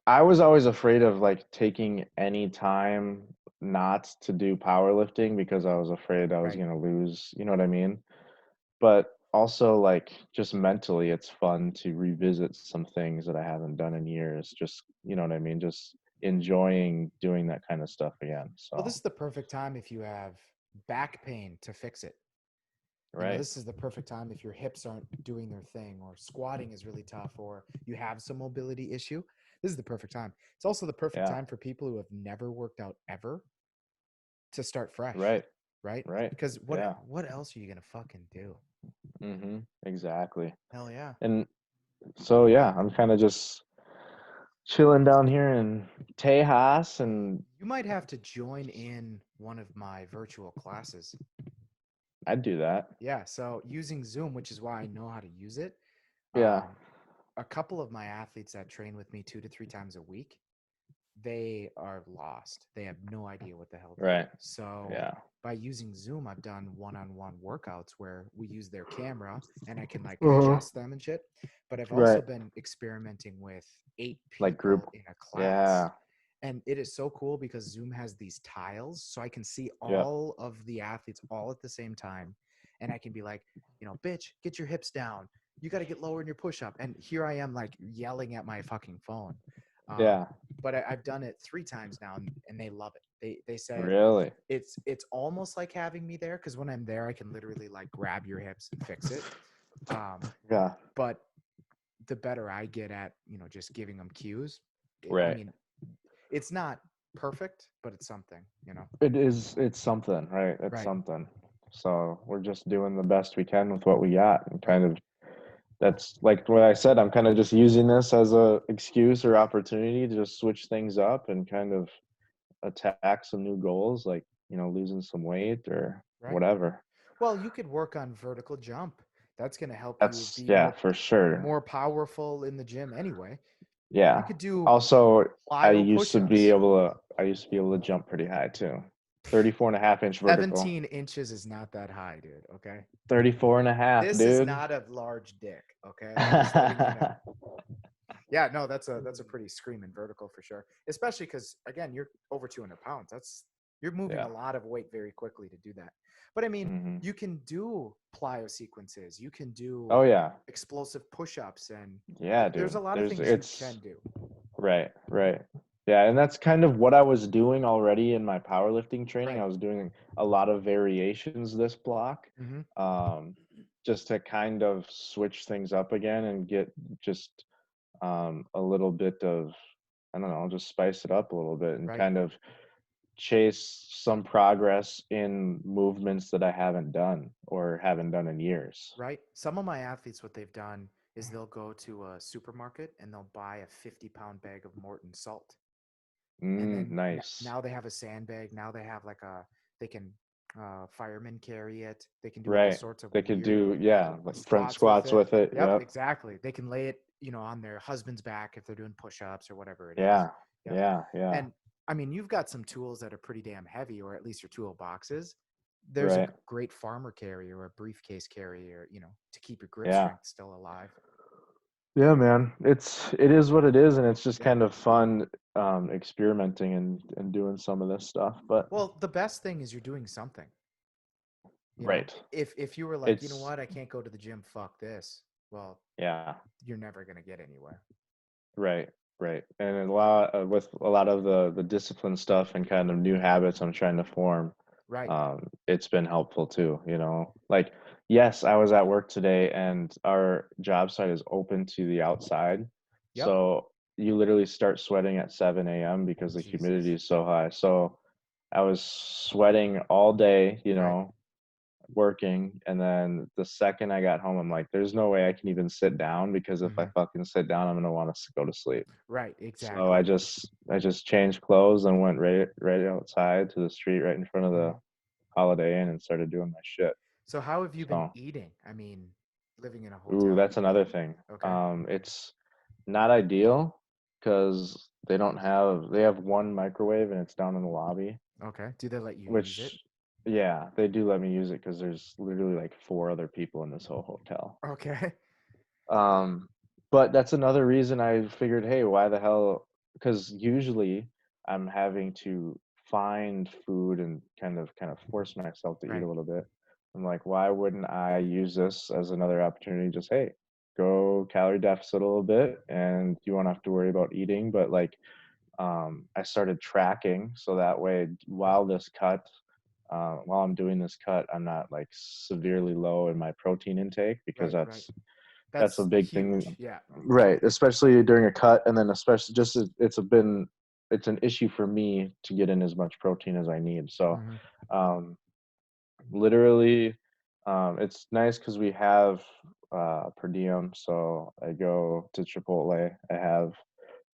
[SPEAKER 2] I was always afraid of like taking any time not to do powerlifting because I was afraid I was
[SPEAKER 1] right.
[SPEAKER 2] gonna lose, you know what I mean? But also like just mentally it's fun to revisit some things that I haven't done in years. Just, you know what I mean? Just enjoying doing that kind of stuff again.
[SPEAKER 1] Well, this
[SPEAKER 2] So,
[SPEAKER 1] is the perfect time if you have back pain to fix it.
[SPEAKER 2] right.
[SPEAKER 1] This is the perfect time if your hips aren't doing their thing or squatting is really tough or you have some mobility issue. This is the perfect time. It's also the perfect
[SPEAKER 2] Yeah.
[SPEAKER 1] time for people who have never worked out ever to start fresh,
[SPEAKER 2] Right.
[SPEAKER 1] right?
[SPEAKER 2] Right.
[SPEAKER 1] Because
[SPEAKER 2] Yeah.
[SPEAKER 1] what else are you gonna fucking do?
[SPEAKER 2] Exactly.
[SPEAKER 1] Hell yeah.
[SPEAKER 2] And so yeah, I'm kind of just chilling down here in Tejas and
[SPEAKER 1] You might have to join in one of my virtual classes.
[SPEAKER 2] I'd do that.
[SPEAKER 1] Yeah, so using Zoom, which is why I know how to use it.
[SPEAKER 2] Yeah.
[SPEAKER 1] Um, a couple of my athletes that train with me 2 to 3 times a week, they are lost. They have no idea what the hell to do.
[SPEAKER 2] Right.
[SPEAKER 1] So
[SPEAKER 2] Yeah.
[SPEAKER 1] by using Zoom, I've done one-on-one workouts where we use their camera and I can like
[SPEAKER 2] Uh-huh.
[SPEAKER 1] adjust them and shit. But I've also
[SPEAKER 2] Right.
[SPEAKER 1] been experimenting with eight
[SPEAKER 2] Like group.
[SPEAKER 1] people in a class.
[SPEAKER 2] Yeah.
[SPEAKER 1] And it is so cool because Zoom has these tiles, so I can see
[SPEAKER 2] Yeah.
[SPEAKER 1] all of the athletes all at the same time. And I can be like, bitch, get your hips down. You got to get lower in your push up. And here I am, like yelling at my fucking phone. Um,
[SPEAKER 2] Yeah.
[SPEAKER 1] but I've done it 3 times now, and they love it. They said
[SPEAKER 2] Really.
[SPEAKER 1] it's almost like having me there because when I'm there, I can literally like grab your hips and fix it.
[SPEAKER 2] Yeah.
[SPEAKER 1] But the better I get at just giving them cues, I
[SPEAKER 2] Right.
[SPEAKER 1] mean, it's not perfect, but it's something.
[SPEAKER 2] It's something, right? It's
[SPEAKER 1] Right,
[SPEAKER 2] something. So we're just doing the best we can with what we got and
[SPEAKER 1] right,
[SPEAKER 2] kind of that's like what I said, I'm kind of just using this as a excuse or opportunity to just switch things up and kind of attack some new goals, like, losing some weight or
[SPEAKER 1] right.
[SPEAKER 2] whatever.
[SPEAKER 1] Well, you could work on vertical jump. That's going to help you
[SPEAKER 2] That's
[SPEAKER 1] be
[SPEAKER 2] yeah,
[SPEAKER 1] more
[SPEAKER 2] for sure.
[SPEAKER 1] more powerful in the gym anyway. You
[SPEAKER 2] Yeah.
[SPEAKER 1] could do
[SPEAKER 2] Also,
[SPEAKER 1] plyo push-ups.
[SPEAKER 2] I used to be able to jump pretty high too. 34.5-inch vertical.
[SPEAKER 1] 17 inches is not that high, dude. Okay.
[SPEAKER 2] 34 and a half,
[SPEAKER 1] This is
[SPEAKER 2] dude.
[SPEAKER 1] not a large dick. Okay. I'm just letting you know. Yeah, no, that's a pretty screaming vertical for sure. Especially because again, you're over 200 pounds. You're moving
[SPEAKER 2] Yeah.
[SPEAKER 1] a lot of weight very quickly to do that. But I mean,
[SPEAKER 2] hmm
[SPEAKER 1] you can do plyo sequences. You can do
[SPEAKER 2] Oh yeah.
[SPEAKER 1] explosive push-ups, and
[SPEAKER 2] Yeah,
[SPEAKER 1] there's a
[SPEAKER 2] dude.
[SPEAKER 1] lot of
[SPEAKER 2] There's
[SPEAKER 1] things you
[SPEAKER 2] it's
[SPEAKER 1] can do.
[SPEAKER 2] right, right. Yeah, and that's kind of what I was doing already in my powerlifting training. I
[SPEAKER 1] Right.
[SPEAKER 2] was doing a lot of variations this block,
[SPEAKER 1] Hmm.
[SPEAKER 2] um, just to kind of switch things up again and get just a little bit of, I don't know, just spice it up a little bit and
[SPEAKER 1] Right.
[SPEAKER 2] kind of chase some progress in movements that I haven't done or haven't done in years.
[SPEAKER 1] Right. Some of my athletes, what they've done is they'll go to a supermarket and they'll buy a 50-pound bag of Morton salt. And then
[SPEAKER 2] Nice.
[SPEAKER 1] now they have a sandbag. Now they have they can firemen carry it. They can do all
[SPEAKER 2] Right.
[SPEAKER 1] sorts of
[SPEAKER 2] They could
[SPEAKER 1] weird
[SPEAKER 2] do, yeah, like front
[SPEAKER 1] squats with
[SPEAKER 2] squats
[SPEAKER 1] it.
[SPEAKER 2] with it.
[SPEAKER 1] Yep,
[SPEAKER 2] Yep.
[SPEAKER 1] exactly. They can lay it, on their husband's back if they're doing push-ups or whatever it is.
[SPEAKER 2] Yeah.
[SPEAKER 1] Yep.
[SPEAKER 2] Yeah. Yeah.
[SPEAKER 1] And I mean, you've got some tools that are pretty damn heavy, or at least your toolboxes. There's a
[SPEAKER 2] Right.
[SPEAKER 1] great farmer carrier or a briefcase carrier, to keep your grip
[SPEAKER 2] Yeah.
[SPEAKER 1] strength still alive.
[SPEAKER 2] Yeah, man. It is what it is, and it's just
[SPEAKER 1] Yeah.
[SPEAKER 2] kind of fun experimenting and doing some of this stuff. But
[SPEAKER 1] Well, the best thing is you're doing something.
[SPEAKER 2] right.
[SPEAKER 1] If you were like, you know
[SPEAKER 2] It's
[SPEAKER 1] what, I can't go to the gym, fuck this. Well,
[SPEAKER 2] yeah,
[SPEAKER 1] you're never gonna get anywhere.
[SPEAKER 2] right, right. And a lot with a lot of the discipline stuff and kind of new habits I'm trying to form,
[SPEAKER 1] Right.
[SPEAKER 2] it's been helpful too, Like, yes, I was at work today and our job site is open to the outside.
[SPEAKER 1] Yep.
[SPEAKER 2] So you literally start sweating at 7 a.m. because the humidity
[SPEAKER 1] Jesus.
[SPEAKER 2] is so high. So I was sweating all day,
[SPEAKER 1] Right.
[SPEAKER 2] working. And then the second I got home, I'm like, there's no way I can even sit down because if I
[SPEAKER 1] Hmm.
[SPEAKER 2] fucking sit down, I'm gonna want to go to sleep.
[SPEAKER 1] Right.
[SPEAKER 2] So
[SPEAKER 1] Exactly.
[SPEAKER 2] I just changed clothes and went right outside to the street right in front of the
[SPEAKER 1] Hmm.
[SPEAKER 2] Holiday Inn and started doing my shit.
[SPEAKER 1] So how have you been
[SPEAKER 2] So,
[SPEAKER 1] eating? I mean, living in a
[SPEAKER 2] ooh,
[SPEAKER 1] hotel.
[SPEAKER 2] that's another thing.
[SPEAKER 1] Okay.
[SPEAKER 2] It's not ideal because they have one microwave and it's down in the lobby,
[SPEAKER 1] Okay. Do they let you use
[SPEAKER 2] which
[SPEAKER 1] it?
[SPEAKER 2] Yeah, they do let me use it because there's literally like 4 other people in this whole hotel.
[SPEAKER 1] Okay.
[SPEAKER 2] Um, but that's another reason I figured, hey, why the hell? Because usually I'm having to find food and kind of force myself to eat
[SPEAKER 1] Right.
[SPEAKER 2] a little bit. I'm like, why wouldn't I use this as another opportunity? Just hey, go calorie deficit a little bit, and you won't have to worry about eating. But like, I started tracking so that way while I'm doing this cut, I'm not like severely low in my protein intake because
[SPEAKER 1] Right. Right.
[SPEAKER 2] that's a
[SPEAKER 1] That's
[SPEAKER 2] big thing,
[SPEAKER 1] huge. Yeah.
[SPEAKER 2] right? Especially during a cut, and then especially just it's an issue for me to get in as much protein as I need. So,
[SPEAKER 1] Hmm.
[SPEAKER 2] um, literally, it's nice because we have per diem. So I go to Chipotle. I have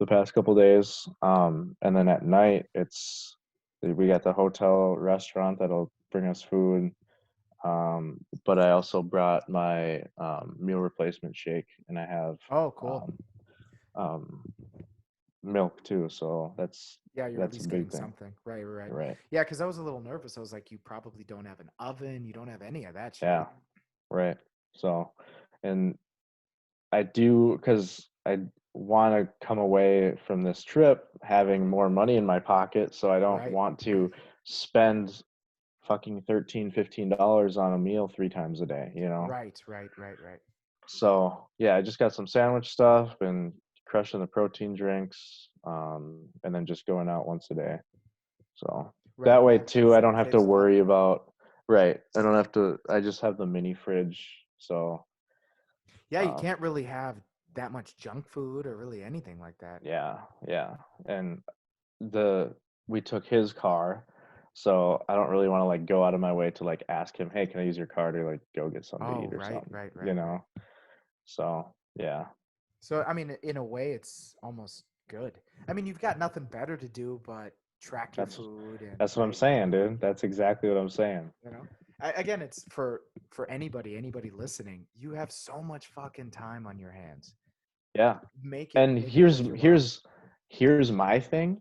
[SPEAKER 2] the past couple days, and then at night we got the hotel restaurant that'll bring us food. But I also brought my meal replacement shake, and I have
[SPEAKER 1] Oh, cool.
[SPEAKER 2] um, um, milk too. So
[SPEAKER 1] Yeah, you're at
[SPEAKER 2] that's a
[SPEAKER 1] least
[SPEAKER 2] big
[SPEAKER 1] getting
[SPEAKER 2] thing,
[SPEAKER 1] something. Right. Right.
[SPEAKER 2] right?
[SPEAKER 1] Yeah, because I was a little nervous. I was like, you probably don't have an oven. You don't have any of that shit.
[SPEAKER 2] Yeah, right. So, and I do because I want to come away from this trip having more money in my pocket, so I don't
[SPEAKER 1] Right.
[SPEAKER 2] want to spend fucking $13, $15 on a meal 3 times a day, you know?
[SPEAKER 1] Right. Right. Right. Right.
[SPEAKER 2] So yeah, I just got some sandwich stuff and crushing the protein drinks, and then just going out once a day. So
[SPEAKER 1] Right.
[SPEAKER 2] that way
[SPEAKER 1] Yeah,
[SPEAKER 2] too,
[SPEAKER 1] because
[SPEAKER 2] I
[SPEAKER 1] it
[SPEAKER 2] don't have to
[SPEAKER 1] saves a lot.
[SPEAKER 2] worry about, right. I don't have to, I just have the mini fridge. So
[SPEAKER 1] Yeah, you
[SPEAKER 2] um,
[SPEAKER 1] can't really have that much junk food or really anything like that.
[SPEAKER 2] yeah, yeah. And the we took his car, so I don't really want to like go out of my way to like ask him, hey, can I use your car to like go get something to
[SPEAKER 1] Oh,
[SPEAKER 2] eat or
[SPEAKER 1] right.
[SPEAKER 2] something,
[SPEAKER 1] Right.
[SPEAKER 2] you
[SPEAKER 1] Right. Right.
[SPEAKER 2] know? So yeah.
[SPEAKER 1] So, I mean, in a way, it's almost good. I mean, you've got nothing better to do but track your
[SPEAKER 2] That's
[SPEAKER 1] food and,
[SPEAKER 2] that's what I'm
[SPEAKER 1] right?
[SPEAKER 2] saying, dude. That's exactly what I'm saying.
[SPEAKER 1] You know, again, it's for anybody listening. You have so much fucking time on your hands.
[SPEAKER 2] Yeah. And
[SPEAKER 1] Make it worth your while.
[SPEAKER 2] here's my thing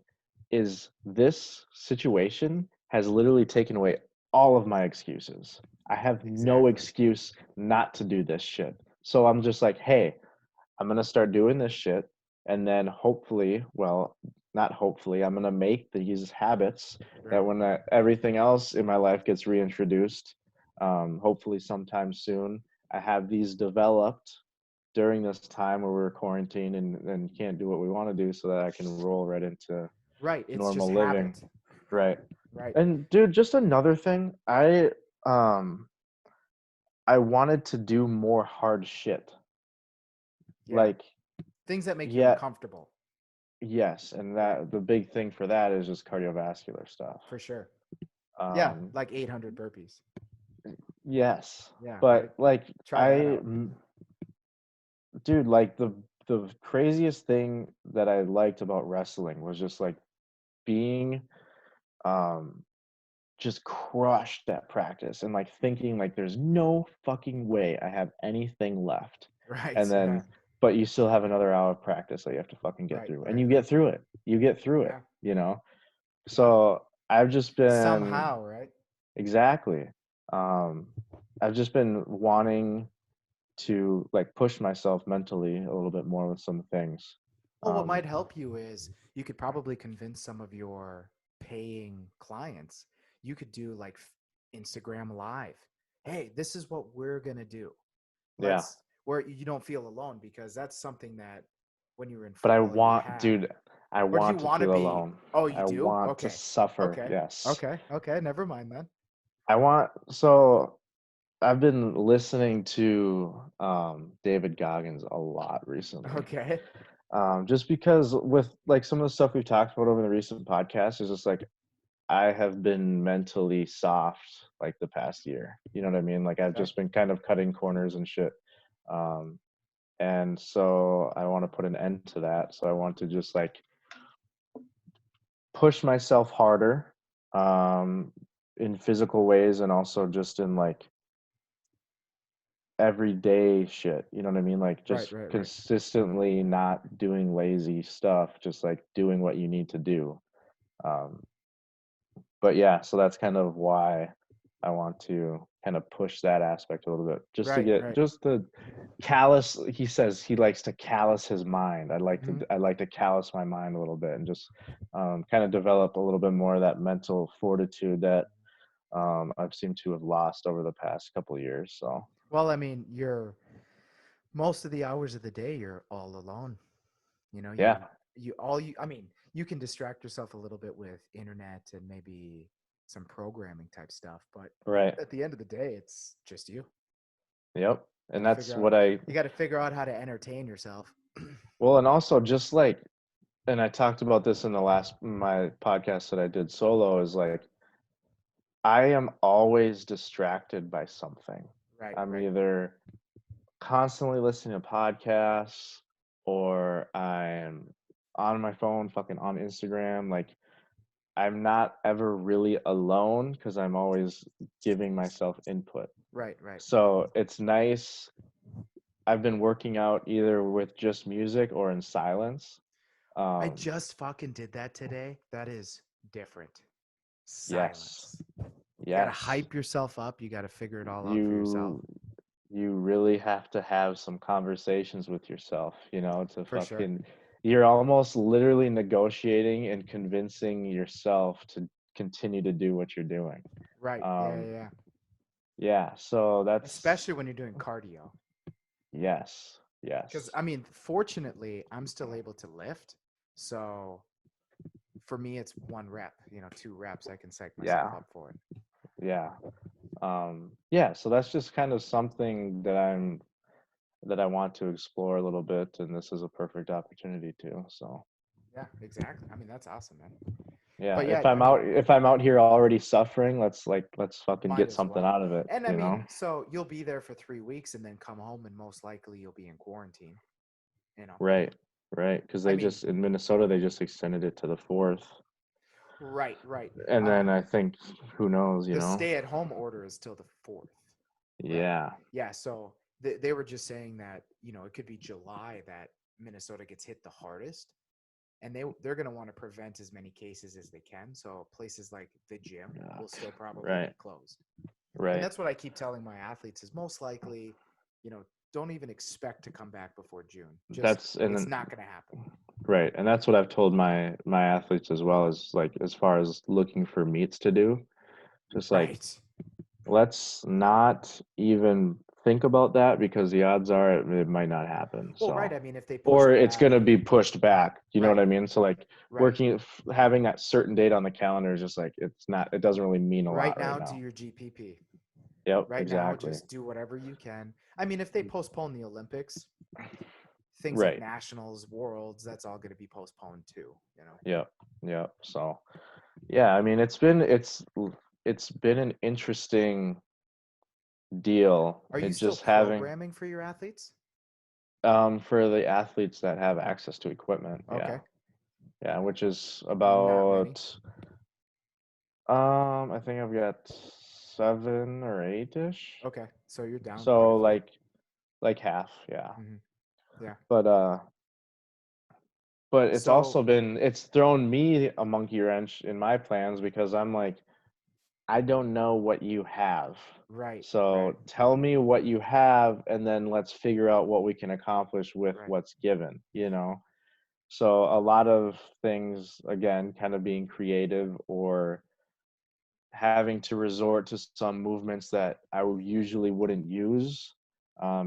[SPEAKER 2] is this situation has literally taken away all of my excuses. I have no
[SPEAKER 1] Exactly.
[SPEAKER 2] excuse not to do this shit. So I'm just like, hey, I'm gonna start doing this shit, and then hopefully, well, not hopefully, I'm gonna make these habits that
[SPEAKER 1] Right.
[SPEAKER 2] when everything else in my life gets reintroduced, hopefully sometime soon, I have these developed during this time where we're quarantined and can't do what we want to do, so that I can roll right into
[SPEAKER 1] Right. It's just
[SPEAKER 2] normal living,
[SPEAKER 1] habit.
[SPEAKER 2] right?
[SPEAKER 1] Right.
[SPEAKER 2] And dude, just another thing, um I wanted to do more hard shit,
[SPEAKER 1] Yeah.
[SPEAKER 2] like
[SPEAKER 1] Things that make you
[SPEAKER 2] yeah.
[SPEAKER 1] uncomfortable.
[SPEAKER 2] Yes, and
[SPEAKER 1] Right.
[SPEAKER 2] that the big thing for that is just cardiovascular stuff.
[SPEAKER 1] For sure. Yeah.
[SPEAKER 2] Um,
[SPEAKER 1] Like 800 burpees.
[SPEAKER 2] yes,
[SPEAKER 1] Yeah. Right.
[SPEAKER 2] but like
[SPEAKER 1] Try that out.
[SPEAKER 2] dude, like the craziest thing that I liked about wrestling was just like being um just crushed at practice and like thinking like there's no fucking way I have anything left.
[SPEAKER 1] Right.
[SPEAKER 2] And
[SPEAKER 1] Yeah.
[SPEAKER 2] then but you still have another hour of practice that you have to fucking get
[SPEAKER 1] Right.
[SPEAKER 2] through. And
[SPEAKER 1] Right.
[SPEAKER 2] you
[SPEAKER 1] Right.
[SPEAKER 2] get through it. You get through it,
[SPEAKER 1] Yeah.
[SPEAKER 2] you know?
[SPEAKER 1] Yeah.
[SPEAKER 2] So I've just been
[SPEAKER 1] Somehow. Right.
[SPEAKER 2] exactly. Um, I've just been wanting to like push myself mentally a little bit more with some things.
[SPEAKER 1] Well, what might
[SPEAKER 2] Um,
[SPEAKER 1] help you is you could probably convince some of your paying clients. You could do like Instagram live. Hey, this is what we're going to do.
[SPEAKER 2] yeah,
[SPEAKER 1] Let's where you don't feel alone because that's something that when you were in
[SPEAKER 2] but
[SPEAKER 1] football you had.
[SPEAKER 2] dude, I
[SPEAKER 1] Or do you
[SPEAKER 2] want to
[SPEAKER 1] want to
[SPEAKER 2] feel
[SPEAKER 1] be?
[SPEAKER 2] alone.
[SPEAKER 1] Oh, you
[SPEAKER 2] I
[SPEAKER 1] do?
[SPEAKER 2] want to
[SPEAKER 1] Okay.
[SPEAKER 2] suffer.
[SPEAKER 1] Okay.
[SPEAKER 2] Yes.
[SPEAKER 1] Okay. Okay. Never mind then.
[SPEAKER 2] So I've been listening to David Goggins a lot recently.
[SPEAKER 1] Okay.
[SPEAKER 2] Just because with like some of the stuff we've talked about over the recent podcasts is just like I have been mentally soft like the past year. You know what I mean? Like I've
[SPEAKER 1] Okay.
[SPEAKER 2] just been kind of cutting corners and shit. Um, and so I want to put an end to that. So I want to just like push myself harder um, in physical ways and also just in like everyday shit. You know what I mean? Like
[SPEAKER 1] Right,
[SPEAKER 2] just
[SPEAKER 1] right, right.
[SPEAKER 2] consistently not doing lazy stuff, just like doing what you need to do. Um, but yeah, so that's kind of why. I want to kind of push that aspect a little bit, just to
[SPEAKER 1] Right,
[SPEAKER 2] get
[SPEAKER 1] right.
[SPEAKER 2] just the callous. He says he likes to callous his mind.
[SPEAKER 1] Mhm.
[SPEAKER 2] I like to callous my mind a little bit and just kind of develop a little bit more of that mental fortitude that I've seemed to have lost over the past couple of years. So
[SPEAKER 1] Well, I mean, you're most of the hours of the day you're all alone. You know,
[SPEAKER 2] yeah,
[SPEAKER 1] I mean, you can distract yourself a little bit with internet and maybe some programming type stuff, but
[SPEAKER 2] right,
[SPEAKER 1] at the end of the day, it's just you.
[SPEAKER 2] yep,
[SPEAKER 1] Got
[SPEAKER 2] and
[SPEAKER 1] to
[SPEAKER 2] that's
[SPEAKER 1] figure out
[SPEAKER 2] what I
[SPEAKER 1] you got to figure out how to entertain yourself.
[SPEAKER 2] well, and also just like, and I talked about this in the last my podcast that I did solo is like I am always distracted by something.
[SPEAKER 1] Right,
[SPEAKER 2] I'm
[SPEAKER 1] right,
[SPEAKER 2] either constantly listening to podcasts or I'm on my phone, fucking on Instagram. Like, I'm not ever really alone because I'm always giving myself input.
[SPEAKER 1] right, right.
[SPEAKER 2] So it's nice. I've been working out either with just music or in silence.
[SPEAKER 1] I
[SPEAKER 2] Um,
[SPEAKER 1] just fucking did that today. That is different.
[SPEAKER 2] yes,
[SPEAKER 1] Silence. You got to
[SPEAKER 2] yes.
[SPEAKER 1] hype yourself up. You got to figure it all out for yourself.
[SPEAKER 2] You you really have to have some conversations with yourself, to
[SPEAKER 1] For sure.
[SPEAKER 2] fucking you're almost literally negotiating and convincing yourself to continue to do what you're doing.
[SPEAKER 1] Right. Yeah, yeah,
[SPEAKER 2] Um,
[SPEAKER 1] yeah.
[SPEAKER 2] yeah, so that's
[SPEAKER 1] Especially when you're doing cardio.
[SPEAKER 2] yes,
[SPEAKER 1] Because,
[SPEAKER 2] yes.
[SPEAKER 1] I mean, fortunately, I'm still able to lift. So for me, it's 1 rep, 2 reps. I can psych myself
[SPEAKER 2] Yeah,
[SPEAKER 1] up for it.
[SPEAKER 2] yeah. Yeah, so that's just kind of something that I want to explore a little bit, and this is a perfect opportunity to. So
[SPEAKER 1] Yeah, exactly. I mean, that's awesome, man.
[SPEAKER 2] yeah,
[SPEAKER 1] But yeah, I mean,
[SPEAKER 2] if I'm out here already suffering, let's fucking
[SPEAKER 1] might
[SPEAKER 2] get
[SPEAKER 1] as
[SPEAKER 2] something
[SPEAKER 1] well.
[SPEAKER 2] out of it,
[SPEAKER 1] And I
[SPEAKER 2] you
[SPEAKER 1] mean,
[SPEAKER 2] know?
[SPEAKER 1] so you'll be there for 3 weeks and then come home, and most likely you'll be in quarantine, you know.
[SPEAKER 2] Right, right. Because
[SPEAKER 1] I
[SPEAKER 2] they
[SPEAKER 1] mean,
[SPEAKER 2] just in Minnesota they just extended it to the 4th,
[SPEAKER 1] right, right.
[SPEAKER 2] and then I think who knows, you
[SPEAKER 1] The
[SPEAKER 2] know?
[SPEAKER 1] stay at home order is till the 4th. Right.
[SPEAKER 2] Yeah,
[SPEAKER 1] Yeah. So they were just saying that, it could be July that Minnesota gets hit the hardest. And they're going to want to prevent as many cases as they can. So places like the gym will
[SPEAKER 2] yuck.
[SPEAKER 1] still probably
[SPEAKER 2] Right,
[SPEAKER 1] be closed. And
[SPEAKER 2] right.
[SPEAKER 1] that's what I keep telling my athletes is most likely, you know, don't even expect to come back before June. Just
[SPEAKER 2] That's and
[SPEAKER 1] it's
[SPEAKER 2] then
[SPEAKER 1] not going to happen.
[SPEAKER 2] right, and that's what I've told my athletes as well is like as far as looking for meets to do, just like
[SPEAKER 1] Right.
[SPEAKER 2] let's not even think about that because the odds are it might not happen.
[SPEAKER 1] Well, right.
[SPEAKER 2] So,
[SPEAKER 1] I mean, if they push
[SPEAKER 2] or
[SPEAKER 1] it
[SPEAKER 2] it's
[SPEAKER 1] back,
[SPEAKER 2] gonna be pushed back. You know what
[SPEAKER 1] right,
[SPEAKER 2] I mean? So like
[SPEAKER 1] right.
[SPEAKER 2] having that certain date on the calendar is just like it doesn't really mean a
[SPEAKER 1] Right
[SPEAKER 2] lot right
[SPEAKER 1] now, do
[SPEAKER 2] now.
[SPEAKER 1] your GPP.
[SPEAKER 2] Yep,
[SPEAKER 1] Right now,
[SPEAKER 2] exactly.
[SPEAKER 1] just do whatever you can. I mean, if they postpone the Olympics, things like
[SPEAKER 2] Right.
[SPEAKER 1] nationals, worlds, that's all going to be postponed too.
[SPEAKER 2] Yep. Yep. So yeah, I mean it's been an interesting deal.
[SPEAKER 1] Are you
[SPEAKER 2] It
[SPEAKER 1] still
[SPEAKER 2] just having
[SPEAKER 1] programming for your athletes?
[SPEAKER 2] for the athletes that have access to equipment, yeah.
[SPEAKER 1] Okay.
[SPEAKER 2] Yeah, which is
[SPEAKER 1] Not many.
[SPEAKER 2] about I think I've got 7 or 8-ish.
[SPEAKER 1] Okay. So you're down quite a
[SPEAKER 2] So
[SPEAKER 1] few.
[SPEAKER 2] like half, yeah.
[SPEAKER 1] Hmm. Yeah.
[SPEAKER 2] But it's
[SPEAKER 1] So,
[SPEAKER 2] also it's thrown me a monkey wrench in my plans because I'm like, I don't know what you have.
[SPEAKER 1] right, right,
[SPEAKER 2] So tell me what you have and then let's figure out what we can accomplish with
[SPEAKER 1] right,
[SPEAKER 2] what's given, you know? So a lot of things again kind of being creative or having to resort to some movements that usually wouldn't use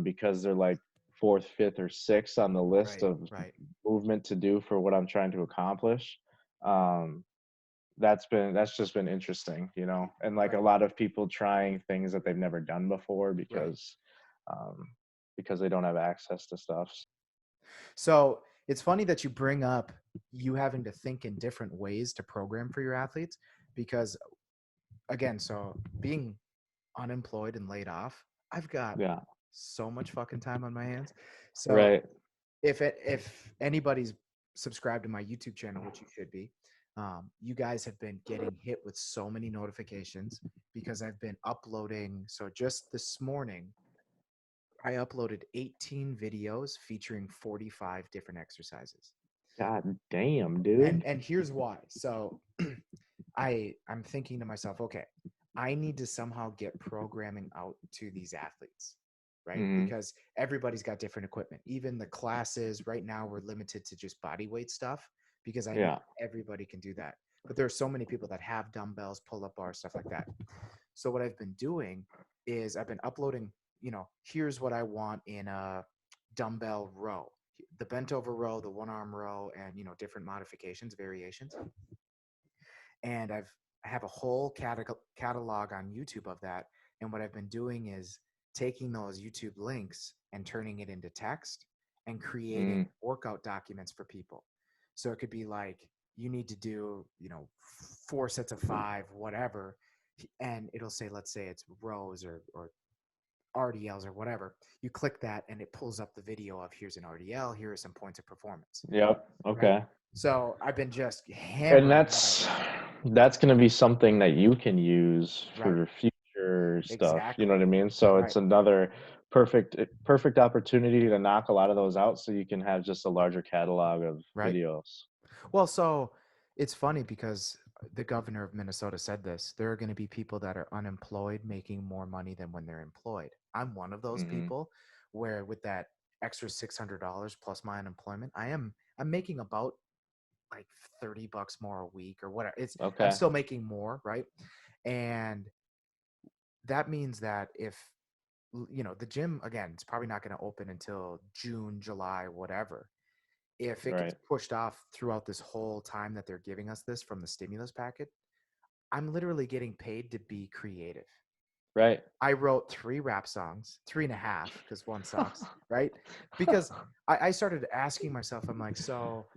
[SPEAKER 2] because they're like fourth, fifth, or sixth on the list
[SPEAKER 1] right,
[SPEAKER 2] of
[SPEAKER 1] right,
[SPEAKER 2] movement to do for what I'm trying to accomplish. Um, that's just been interesting, and like a
[SPEAKER 1] right,
[SPEAKER 2] lot of people trying things that they've never done before
[SPEAKER 1] right.
[SPEAKER 2] um, because they don't have access to stuff.
[SPEAKER 1] So it's funny that you bring up you having to think in different ways to program for your athletes because, again, so being unemployed and laid off, I've got
[SPEAKER 2] Yeah,
[SPEAKER 1] so much fucking time on my hands. So
[SPEAKER 2] right.
[SPEAKER 1] if anybody's subscribed to my YouTube channel, which you should be, you guys have been getting hit with so many notifications because I've been uploading. So just this morning, I uploaded 18 videos featuring 45 different exercises.
[SPEAKER 2] God damn,
[SPEAKER 1] And
[SPEAKER 2] dude.
[SPEAKER 1] and here's why. So I'm thinking to myself, okay, I need to somehow get programming out to these athletes, right?
[SPEAKER 2] Mhm.
[SPEAKER 1] Because everybody's got different equipment. Even the classes right now, we're limited to just body weight stuff because I know
[SPEAKER 2] Yeah.
[SPEAKER 1] everybody can do that. But there are so many people that have dumbbells, pull up bars, stuff like that. So what I've been doing is I've been uploading, here's what I want in a dumbbell row, the bent over row, the one arm row, and different modifications, variations. And I have a whole catalog on YouTube of that. And what I've been doing is taking those YouTube links and turning it into text and creating
[SPEAKER 2] Mm.
[SPEAKER 1] workout documents for people. So it could be like you need to do, 4 sets of 5, whatever, and it'll say, let's say it's rows or RDLs or whatever. You click that and it pulls up the video of here's an RDL, here are some points of performance,
[SPEAKER 2] Yep.
[SPEAKER 1] right?
[SPEAKER 2] Okay.
[SPEAKER 1] So I've been just
[SPEAKER 2] And
[SPEAKER 1] hammering that out.
[SPEAKER 2] that's going to be something that you can use
[SPEAKER 1] Right.
[SPEAKER 2] for future stuff. You know
[SPEAKER 1] Exactly.
[SPEAKER 2] what I mean? So
[SPEAKER 1] Right.
[SPEAKER 2] it's another perfect opportunity to knock a lot of those out, so you can have just a larger catalog of
[SPEAKER 1] Right.
[SPEAKER 2] videos.
[SPEAKER 1] Well, so it's funny because the governor of Minnesota said this. There are going to be people that are unemployed making more money than when they're employed. I'm one of those
[SPEAKER 2] Hmm.
[SPEAKER 1] people where with that extra $600 plus my unemployment, I'm making about like $30 more a week or whatever. I'm
[SPEAKER 2] Okay.
[SPEAKER 1] still making more, right? And that means that if the gym again, it's probably not going to open until June, July, whatever. If it gets
[SPEAKER 2] Right.
[SPEAKER 1] pushed off throughout this whole time that they're giving us this from the stimulus packet, I'm literally getting paid to be creative.
[SPEAKER 2] Right.
[SPEAKER 1] I wrote 3 rap songs, 3.5, because one sucks, right? Because I started asking myself, I'm like, so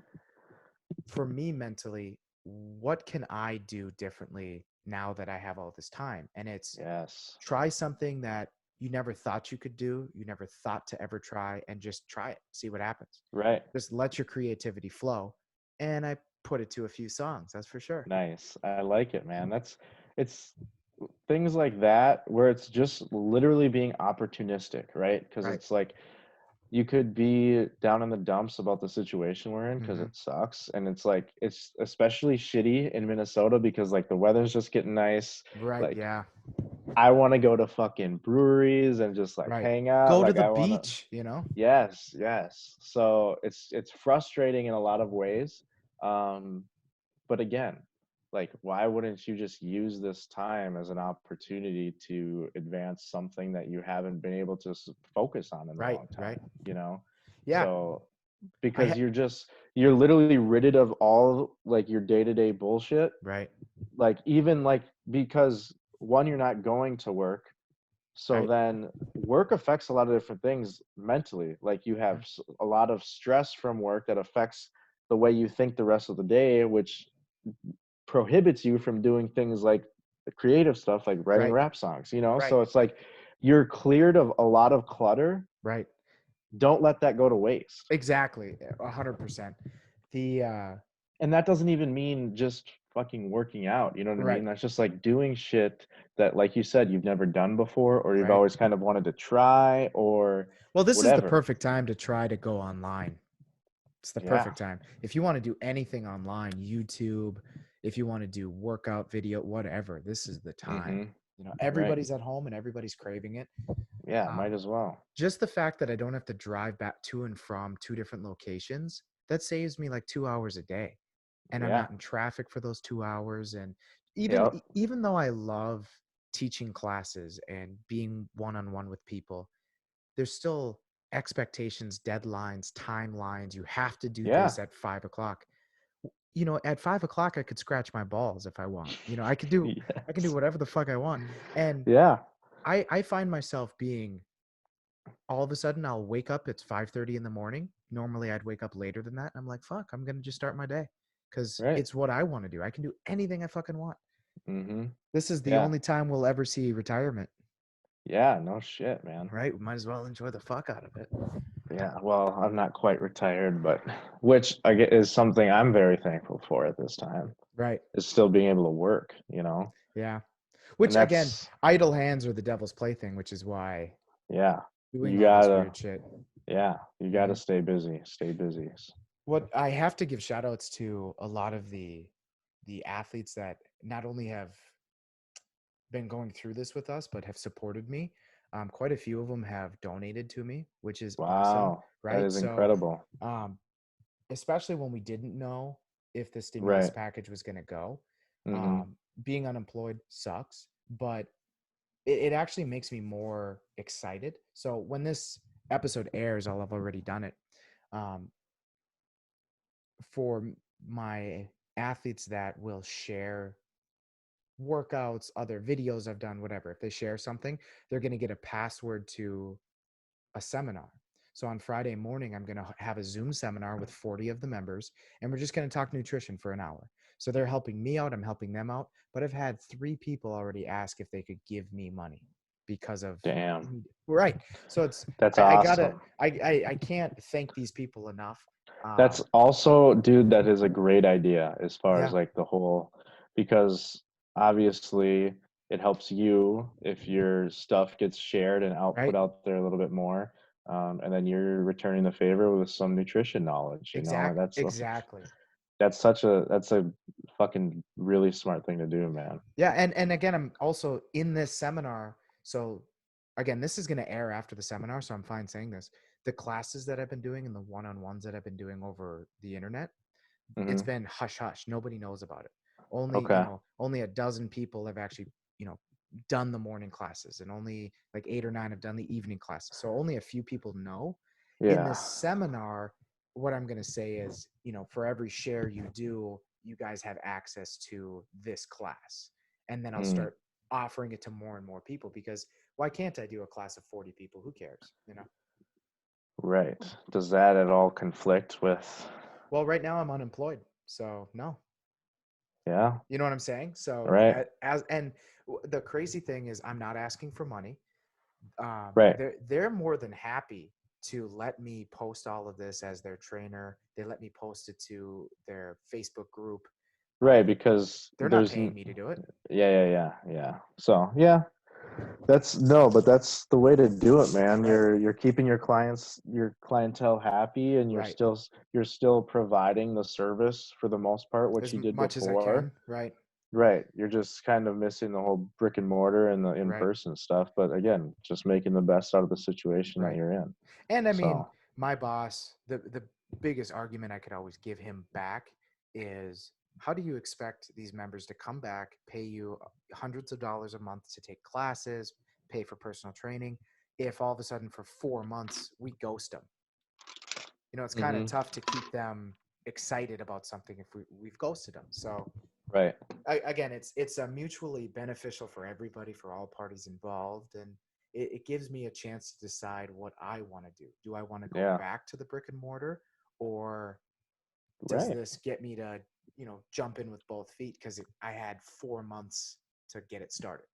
[SPEAKER 1] for me mentally, what can I do differently now that I have all this time? And it's
[SPEAKER 2] Yes.
[SPEAKER 1] try something that you never thought you could do, you never thought to ever try, and just try it, see what happens.
[SPEAKER 2] Right.
[SPEAKER 1] Just let your creativity flow. And I put it to a few songs, that's for sure.
[SPEAKER 2] Nice. I like it, man. It's things like that where it's just literally being opportunistic, right? Because
[SPEAKER 1] Right.
[SPEAKER 2] it's like you could be down in the dumps about the situation we're in because
[SPEAKER 1] Hmm.
[SPEAKER 2] it sucks. And it's like, it's especially shitty in Minnesota because like the weather's just getting nice.
[SPEAKER 1] Right.
[SPEAKER 2] Like,
[SPEAKER 1] Yeah.
[SPEAKER 2] I want to go to fucking breweries and just like
[SPEAKER 1] Right.
[SPEAKER 2] hang out.
[SPEAKER 1] Go to
[SPEAKER 2] Like,
[SPEAKER 1] the
[SPEAKER 2] I want to,
[SPEAKER 1] beach.
[SPEAKER 2] yes, yes. So it's frustrating in a lot of ways. Um, but again, like, why wouldn't you just use this time as an opportunity to advance something that you haven't been able to focus on in a
[SPEAKER 1] Right.
[SPEAKER 2] long
[SPEAKER 1] Right.
[SPEAKER 2] time, you know?
[SPEAKER 1] Yeah.
[SPEAKER 2] So,
[SPEAKER 1] I
[SPEAKER 2] because
[SPEAKER 1] had
[SPEAKER 2] you're literally rid of all like your day-to-day bullshit.
[SPEAKER 1] right.
[SPEAKER 2] Like, even like, because one, you're not going to work. So
[SPEAKER 1] Right.
[SPEAKER 2] then work affects a lot of different things mentally. Like, you have
[SPEAKER 1] Mhm.
[SPEAKER 2] a lot of stress from work that affects the way you think the rest of the day, which prohibits you from doing things like the creative stuff, like writing
[SPEAKER 1] Right.
[SPEAKER 2] rap songs, you know?
[SPEAKER 1] Right.
[SPEAKER 2] So it's like you're cleared of a lot of clutter.
[SPEAKER 1] Right.
[SPEAKER 2] Don't let that go to waste.
[SPEAKER 1] Exactly. 100%. The
[SPEAKER 2] And that doesn't even mean just fucking working out, you know what I
[SPEAKER 1] right.
[SPEAKER 2] mean? That's just like doing shit that, like you said, you've never done before, or you've
[SPEAKER 1] Right.
[SPEAKER 2] always kind of wanted to try, or
[SPEAKER 1] Well, this is the
[SPEAKER 2] whatever.
[SPEAKER 1] perfect time to try to go online. It's the
[SPEAKER 2] Yeah.
[SPEAKER 1] perfect time. If you want to do anything online, YouTube, if you want to do workout video, whatever, this is the time.
[SPEAKER 2] Mhm. Right.
[SPEAKER 1] Everybody's at home and everybody's craving it.
[SPEAKER 2] Yeah, might
[SPEAKER 1] Um,
[SPEAKER 2] as well.
[SPEAKER 1] just the fact that I don't have to drive back to and from 2 different locations, that saves me like 2 hours a day. And I'm
[SPEAKER 2] Yeah.
[SPEAKER 1] not in traffic for those 2 hours. And even
[SPEAKER 2] Yep.
[SPEAKER 1] even though I love teaching classes and being one-on-one with people, there's still expectations, deadlines, timelines. You have to do
[SPEAKER 2] Yeah.
[SPEAKER 1] this at 5 o'clock. At 5 o'clock, I could scratch my balls if I want. I can do
[SPEAKER 2] Yes.
[SPEAKER 1] whatever the fuck I want. And
[SPEAKER 2] Yeah.
[SPEAKER 1] I find myself being all of a sudden I'll wake up. It's 5:30 in the morning. Normally I'd wake up later than that. I'm like, fuck, I'm gonna just start my day because
[SPEAKER 2] Right.
[SPEAKER 1] it's what I want to do. I can do anything I fucking want.
[SPEAKER 2] Mhm.
[SPEAKER 1] This is the
[SPEAKER 2] Yeah.
[SPEAKER 1] only time we'll ever see retirement,
[SPEAKER 2] Yeah, no shit, man.
[SPEAKER 1] right? We might as well enjoy the fuck out of it.
[SPEAKER 2] Yeah, well, I'm not quite retired, but which I get is something I'm very thankful for at this time,
[SPEAKER 1] Right.
[SPEAKER 2] is still being able to work, you know?
[SPEAKER 1] Yeah.
[SPEAKER 2] And
[SPEAKER 1] Which again,
[SPEAKER 2] that's,
[SPEAKER 1] idle hands are the devil's plaything, which is why
[SPEAKER 2] yeah,
[SPEAKER 1] doing
[SPEAKER 2] you
[SPEAKER 1] all this
[SPEAKER 2] gotta,
[SPEAKER 1] weird shit.
[SPEAKER 2] yeah, you gotta
[SPEAKER 1] Mhm.
[SPEAKER 2] stay busy, stay busy.
[SPEAKER 1] What I have to give shout outs to a lot of the athletes that not only have been going through this with us, but have supported me. Quite a few of them have donated to me, which is awesome,
[SPEAKER 2] Wow, that
[SPEAKER 1] right?
[SPEAKER 2] is
[SPEAKER 1] So,
[SPEAKER 2] incredible.
[SPEAKER 1] um, especially when we didn't know if the stimulus
[SPEAKER 2] Right.
[SPEAKER 1] package was going to go,
[SPEAKER 2] Mhm.
[SPEAKER 1] um, being unemployed sucks, but it actually makes me more excited. So when this episode airs, I'll have already done it. Um, for my athletes that will share workouts, other videos I've done, whatever, if they share something, they're going to get a password to a seminar. So on Friday morning, I'm going to have a Zoom seminar with 40 of the members, and we're just going to talk nutrition for an hour. So they're helping me out, I'm helping them out. But I've had 3 people already ask if they could give me money because of
[SPEAKER 2] Damn.
[SPEAKER 1] right. So it's
[SPEAKER 2] That's
[SPEAKER 1] I gotta
[SPEAKER 2] awesome.
[SPEAKER 1] I can't thank these people enough.
[SPEAKER 2] That's also, dude, that is a great idea as far as
[SPEAKER 1] Yeah,
[SPEAKER 2] like the whole, because obviously it helps you if your stuff gets shared and
[SPEAKER 1] right.
[SPEAKER 2] output out there a little bit more. And then you're returning the favor with some nutrition knowledge, you know, and
[SPEAKER 1] Exactly.
[SPEAKER 2] that's a fucking really smart thing to do, man.
[SPEAKER 1] Yeah, and again, I'm also in this seminar. So again, this is going to air after the seminar, so I'm fine saying this. The classes that I've been doing and the one-on-ones that I've been doing over the internet, it's
[SPEAKER 2] Hmm.
[SPEAKER 1] been hush hush. Nobody knows about it. Only,
[SPEAKER 2] Okay.
[SPEAKER 1] only a dozen people have actually, done the morning classes, and only like 8 or 9 have done the evening classes. So only a few people know. In
[SPEAKER 2] Yeah.
[SPEAKER 1] this seminar, what I'm going to say is, for every share you do, you guys have access to this class. And then I'll
[SPEAKER 2] Mm,
[SPEAKER 1] start offering it to more and more people, because why can't I do a class of 40 people? Who cares?
[SPEAKER 2] right. Does that at all conflict with,
[SPEAKER 1] Well, right now I'm unemployed. So no.
[SPEAKER 2] yeah,
[SPEAKER 1] You know what I'm saying? So
[SPEAKER 2] right,
[SPEAKER 1] the crazy thing is I'm not asking for money.
[SPEAKER 2] right.
[SPEAKER 1] They're more than happy to let me post all of this as their trainer. They let me post it to their Facebook group.
[SPEAKER 2] Right, because
[SPEAKER 1] They're not paying me to do it.
[SPEAKER 2] yeah. So, yeah, that's no, but that's the way to do it, man.
[SPEAKER 1] Right.
[SPEAKER 2] You're keeping your clientele happy, and
[SPEAKER 1] Right.
[SPEAKER 2] you're still providing the service for the most part, what
[SPEAKER 1] As
[SPEAKER 2] you did
[SPEAKER 1] much as I
[SPEAKER 2] before.
[SPEAKER 1] can. Right.
[SPEAKER 2] Right. You're just kind of missing the whole brick and mortar and the
[SPEAKER 1] Right.
[SPEAKER 2] in-person stuff, but again, just making the best out of the situation that
[SPEAKER 1] Right.
[SPEAKER 2] you're in.
[SPEAKER 1] And I mean,
[SPEAKER 2] So,
[SPEAKER 1] my boss, the biggest argument I could always give him back is, how do you expect these members to come back, pay you hundreds of dollars a month to take classes, pay for personal training, if all of a sudden for 4 months we ghost them? It's kind of
[SPEAKER 2] mhm,
[SPEAKER 1] tough to keep them excited about something if we've ghosted them. So
[SPEAKER 2] right.
[SPEAKER 1] again, it's a mutually beneficial for everybody, for all parties involved, and it gives me a chance to decide what I want to do. Do I want to go
[SPEAKER 2] Yeah,
[SPEAKER 1] back to the brick and mortar, or does
[SPEAKER 2] right.
[SPEAKER 1] this get me to jump in with both feet, because I had 4 months to get it started.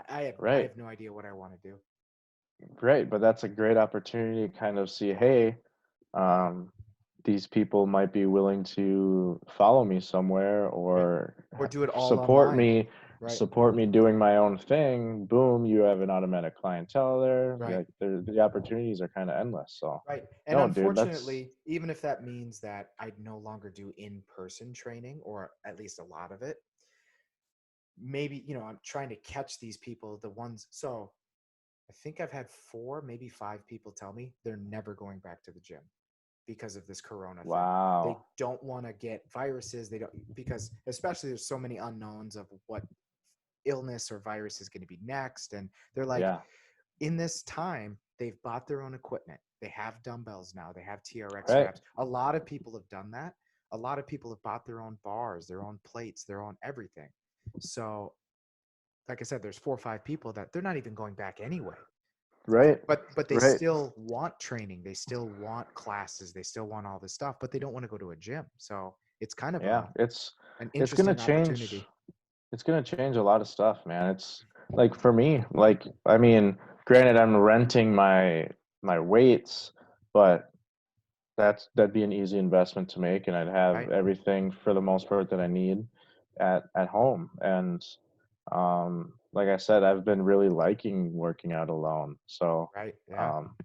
[SPEAKER 1] I
[SPEAKER 2] Right.
[SPEAKER 1] have no idea what I want to do.
[SPEAKER 2] Great, but that's a great opportunity to kind of see, hey, um, these people might be willing to follow me somewhere
[SPEAKER 1] Right.
[SPEAKER 2] or
[SPEAKER 1] Or do it all
[SPEAKER 2] support
[SPEAKER 1] online.
[SPEAKER 2] me,
[SPEAKER 1] Right.
[SPEAKER 2] support me doing my own thing. Boom, you have an automatic clientele there.
[SPEAKER 1] Right.
[SPEAKER 2] Like the opportunities are kind of endless. So,
[SPEAKER 1] Right. And
[SPEAKER 2] no, dude, that's
[SPEAKER 1] unfortunately, even if that means that I no longer do in-person training, or at least a lot of it, maybe, I'm trying to catch these people, the ones. So I think I've had 4, maybe 5 people tell me they're never going back to the gym because of this corona thing. They
[SPEAKER 2] wow.
[SPEAKER 1] don't want to get viruses. They don't, because especially there's so many unknowns of what illness or virus is going to be next. And they're like,
[SPEAKER 2] Yeah.
[SPEAKER 1] in this time, they've bought their own equipment. They have dumbbells now. They have TRX
[SPEAKER 2] Right.
[SPEAKER 1] straps. A lot of people have done that. A lot of people have bought their own bars, their own plates, their own everything. So, like I said, there's 4 or 5 people that they're not even going back anyway.
[SPEAKER 2] Right.
[SPEAKER 1] But they
[SPEAKER 2] Right.
[SPEAKER 1] still want training. They still want classes. They still want all this stuff, but they don't want to go to a gym. So it's kind of
[SPEAKER 2] Yeah.
[SPEAKER 1] an
[SPEAKER 2] It's gonna
[SPEAKER 1] interesting
[SPEAKER 2] change.
[SPEAKER 1] opportunity.
[SPEAKER 2] It's gonna change a lot of stuff, man. It's like for me, like I mean, granted, I'm renting my weights, but that'd be an easy investment to make, and I'd have
[SPEAKER 1] Right.
[SPEAKER 2] everything for the most part that I need at home. And like I said, I've been really liking working out alone. So
[SPEAKER 1] Right. Yeah.
[SPEAKER 2] um,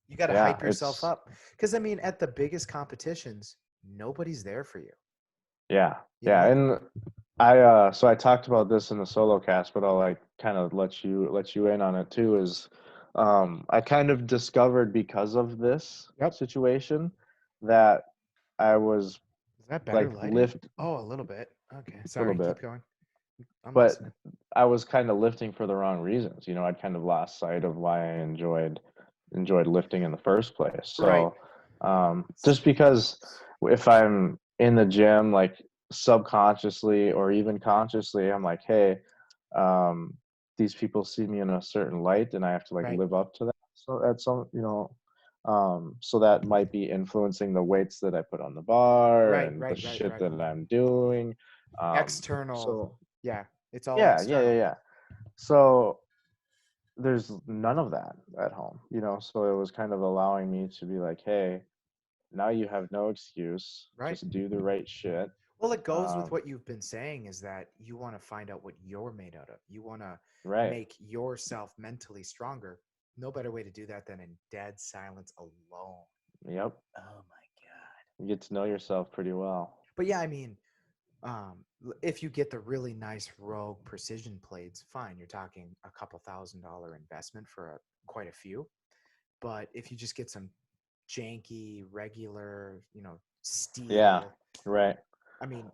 [SPEAKER 1] You got to
[SPEAKER 2] yeah,
[SPEAKER 1] hype yourself
[SPEAKER 2] it's
[SPEAKER 1] up, because I mean, at the biggest competitions, nobody's there for you.
[SPEAKER 2] yeah,
[SPEAKER 1] You
[SPEAKER 2] yeah,
[SPEAKER 1] know,
[SPEAKER 2] and So I talked about this in the solo cast, but I'll like kind of let you in on it too, is I kind of discovered because of this
[SPEAKER 1] Yep.
[SPEAKER 2] situation that I was
[SPEAKER 1] Is that better
[SPEAKER 2] like
[SPEAKER 1] lighting?
[SPEAKER 2] lift
[SPEAKER 1] Oh, a little bit. Okay.
[SPEAKER 2] a little
[SPEAKER 1] Sorry.
[SPEAKER 2] bit,
[SPEAKER 1] Keep going. I'm
[SPEAKER 2] but
[SPEAKER 1] listening.
[SPEAKER 2] I was kind of lifting for the wrong reasons. You know, I'd kind of lost sight of why I enjoyed lifting in the first place.
[SPEAKER 1] Right.
[SPEAKER 2] So just because if I'm in the gym, like subconsciously or even consciously, I'm like, hey, um, these people see me in a certain light, and I have to like
[SPEAKER 1] Right.
[SPEAKER 2] live up to that. So at some, so that might be influencing the weights that I put on the bar
[SPEAKER 1] Right.
[SPEAKER 2] and the
[SPEAKER 1] Right. Right.
[SPEAKER 2] shit
[SPEAKER 1] Right.
[SPEAKER 2] that I'm doing.
[SPEAKER 1] External.
[SPEAKER 2] So
[SPEAKER 1] Yeah. It's all
[SPEAKER 2] yeah, yeah, yeah,
[SPEAKER 1] external.
[SPEAKER 2] yeah. So there's none of that at home, so it was kind of allowing me to be like, hey, now you have no excuse,
[SPEAKER 1] Right.
[SPEAKER 2] just do the right shit.
[SPEAKER 1] Well, it goes with
[SPEAKER 2] um
[SPEAKER 1] what you've been saying is that you want to find out what you're made out of. You want to
[SPEAKER 2] right.
[SPEAKER 1] make yourself mentally stronger. No better way to do that than in dead silence alone.
[SPEAKER 2] Yep.
[SPEAKER 1] Oh my God.
[SPEAKER 2] You get to know yourself pretty well.
[SPEAKER 1] But yeah, I mean, if you get the really nice Rogue precision plates, fine. You're talking a couple $1,000 investment for quite a few. But if you just get some janky, regular,
[SPEAKER 2] Yeah.
[SPEAKER 1] steel,
[SPEAKER 2] Right.
[SPEAKER 1] I mean,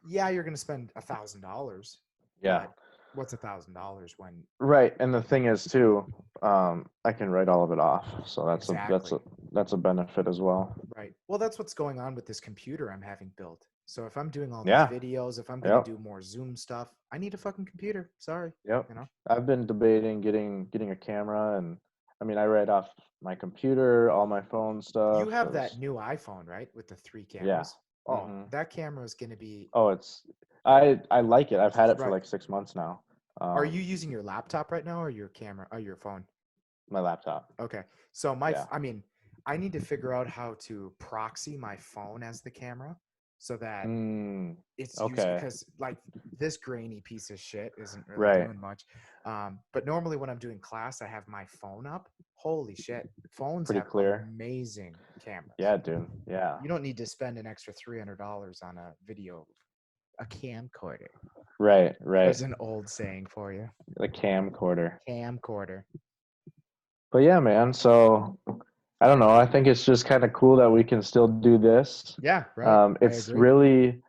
[SPEAKER 1] yeah, you're going to spend $1,000,
[SPEAKER 2] Yeah.
[SPEAKER 1] but what's $1,000 when
[SPEAKER 2] Right. And the thing is too, I can write all of it off, so
[SPEAKER 1] exactly
[SPEAKER 2] that's a benefit as well.
[SPEAKER 1] right? Well, that's what's going on with this computer I'm having built. So if I'm doing all these
[SPEAKER 2] Yeah.
[SPEAKER 1] videos, if I'm going to
[SPEAKER 2] Yep.
[SPEAKER 1] do more Zoom stuff, I need a fucking computer. Sorry,
[SPEAKER 2] Yep.
[SPEAKER 1] you know.
[SPEAKER 2] I've been debating getting a camera, and I mean, I write off my computer, all my phone
[SPEAKER 1] You
[SPEAKER 2] stuff,
[SPEAKER 1] have that
[SPEAKER 2] because
[SPEAKER 1] new iPhone, right? With the three
[SPEAKER 2] yeah.
[SPEAKER 1] cameras. Oh,
[SPEAKER 2] Hmm.
[SPEAKER 1] that camera is going to be
[SPEAKER 2] Oh, I like it. I've had it for
[SPEAKER 1] right.
[SPEAKER 2] like 6 months now.
[SPEAKER 1] Are you using your laptop right now or your camera or your phone?
[SPEAKER 2] My laptop.
[SPEAKER 1] Okay. So
[SPEAKER 2] Yeah.
[SPEAKER 1] I mean, I need to figure out how to proxy my phone as the camera so that
[SPEAKER 2] Mm,
[SPEAKER 1] it's used
[SPEAKER 2] okay.
[SPEAKER 1] because like this grainy piece of shit isn't really
[SPEAKER 2] Right.
[SPEAKER 1] doing much. But normally when I'm doing class, I have my phone up. Holy shit. Phones
[SPEAKER 2] Pretty
[SPEAKER 1] have
[SPEAKER 2] clear.
[SPEAKER 1] amazing cameras.
[SPEAKER 2] Yeah, dude. Yeah.
[SPEAKER 1] You don't need to spend an extra $300 on a video, a camcorder.
[SPEAKER 2] Right. Right.
[SPEAKER 1] There's an old saying for you.
[SPEAKER 2] The camcorder.
[SPEAKER 1] Camcorder.
[SPEAKER 2] But yeah, man. So I don't know. I think it's just kind of cool that we can still do this.
[SPEAKER 1] Yeah, right. I
[SPEAKER 2] It's
[SPEAKER 1] agree.
[SPEAKER 2] really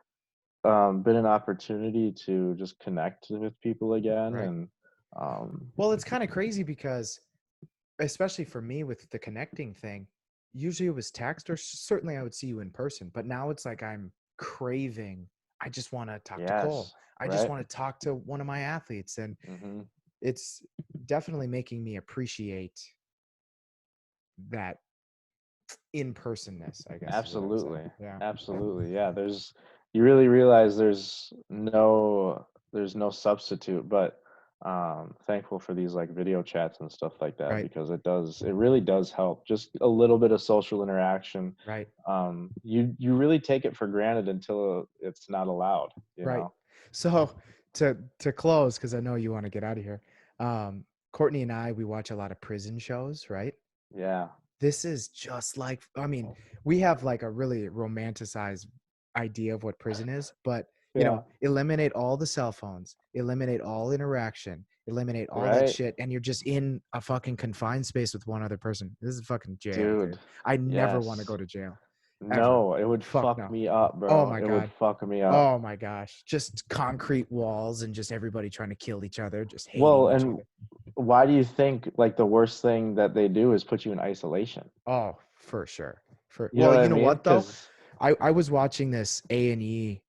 [SPEAKER 2] been an opportunity to just connect with people again,
[SPEAKER 1] Right.
[SPEAKER 2] and
[SPEAKER 1] Well, it's kind of crazy because, especially for me with the connecting thing, usually it was text or certainly I would see you in person. But now it's like I'm craving. I just want to talk to Cole.
[SPEAKER 2] yes,
[SPEAKER 1] I just
[SPEAKER 2] right.
[SPEAKER 1] want to talk to one of my athletes. And
[SPEAKER 2] Hmm.
[SPEAKER 1] it's definitely making me appreciate that in personness, I guess is what I'm saying.
[SPEAKER 2] Absolutely.
[SPEAKER 1] Yeah.
[SPEAKER 2] Absolutely. Yeah. You really realize there's no substitute, but thankful for these like video chats and stuff like that,
[SPEAKER 1] Right.
[SPEAKER 2] because it really does help. Just a little bit of social interaction.
[SPEAKER 1] Right.
[SPEAKER 2] You really take it for granted until it's not allowed, you
[SPEAKER 1] Right.
[SPEAKER 2] know?
[SPEAKER 1] So to close, because I know you want to get out of here. Um, Courtney and I, we watch a lot of prison shows, right?
[SPEAKER 2] Yeah.
[SPEAKER 1] This is just like, I mean, we have like a really romanticized idea of what prison is, but
[SPEAKER 2] Yeah.
[SPEAKER 1] eliminate all the cell phones, eliminate all interaction, eliminate all that
[SPEAKER 2] Right.
[SPEAKER 1] shit, and you're just in a fucking confined space with one other person. This is fucking jail,
[SPEAKER 2] Dude.
[SPEAKER 1] dude. I never want to go
[SPEAKER 2] Yes.
[SPEAKER 1] to jail ever.
[SPEAKER 2] No, it would
[SPEAKER 1] Fuck
[SPEAKER 2] fuck
[SPEAKER 1] no.
[SPEAKER 2] me up,
[SPEAKER 1] Oh
[SPEAKER 2] bro.
[SPEAKER 1] my
[SPEAKER 2] It would
[SPEAKER 1] god.
[SPEAKER 2] fuck me up.
[SPEAKER 1] Oh my gosh. Just concrete walls and just everybody trying to kill each other, just hating
[SPEAKER 2] Well,
[SPEAKER 1] each
[SPEAKER 2] and
[SPEAKER 1] other.
[SPEAKER 2] why do you think like the worst thing that they do is put you in isolation?
[SPEAKER 1] Oh, for sure.
[SPEAKER 2] You know
[SPEAKER 1] Well,
[SPEAKER 2] what I
[SPEAKER 1] you know
[SPEAKER 2] mean?
[SPEAKER 1] what though?
[SPEAKER 2] Because
[SPEAKER 1] I was watching this A&E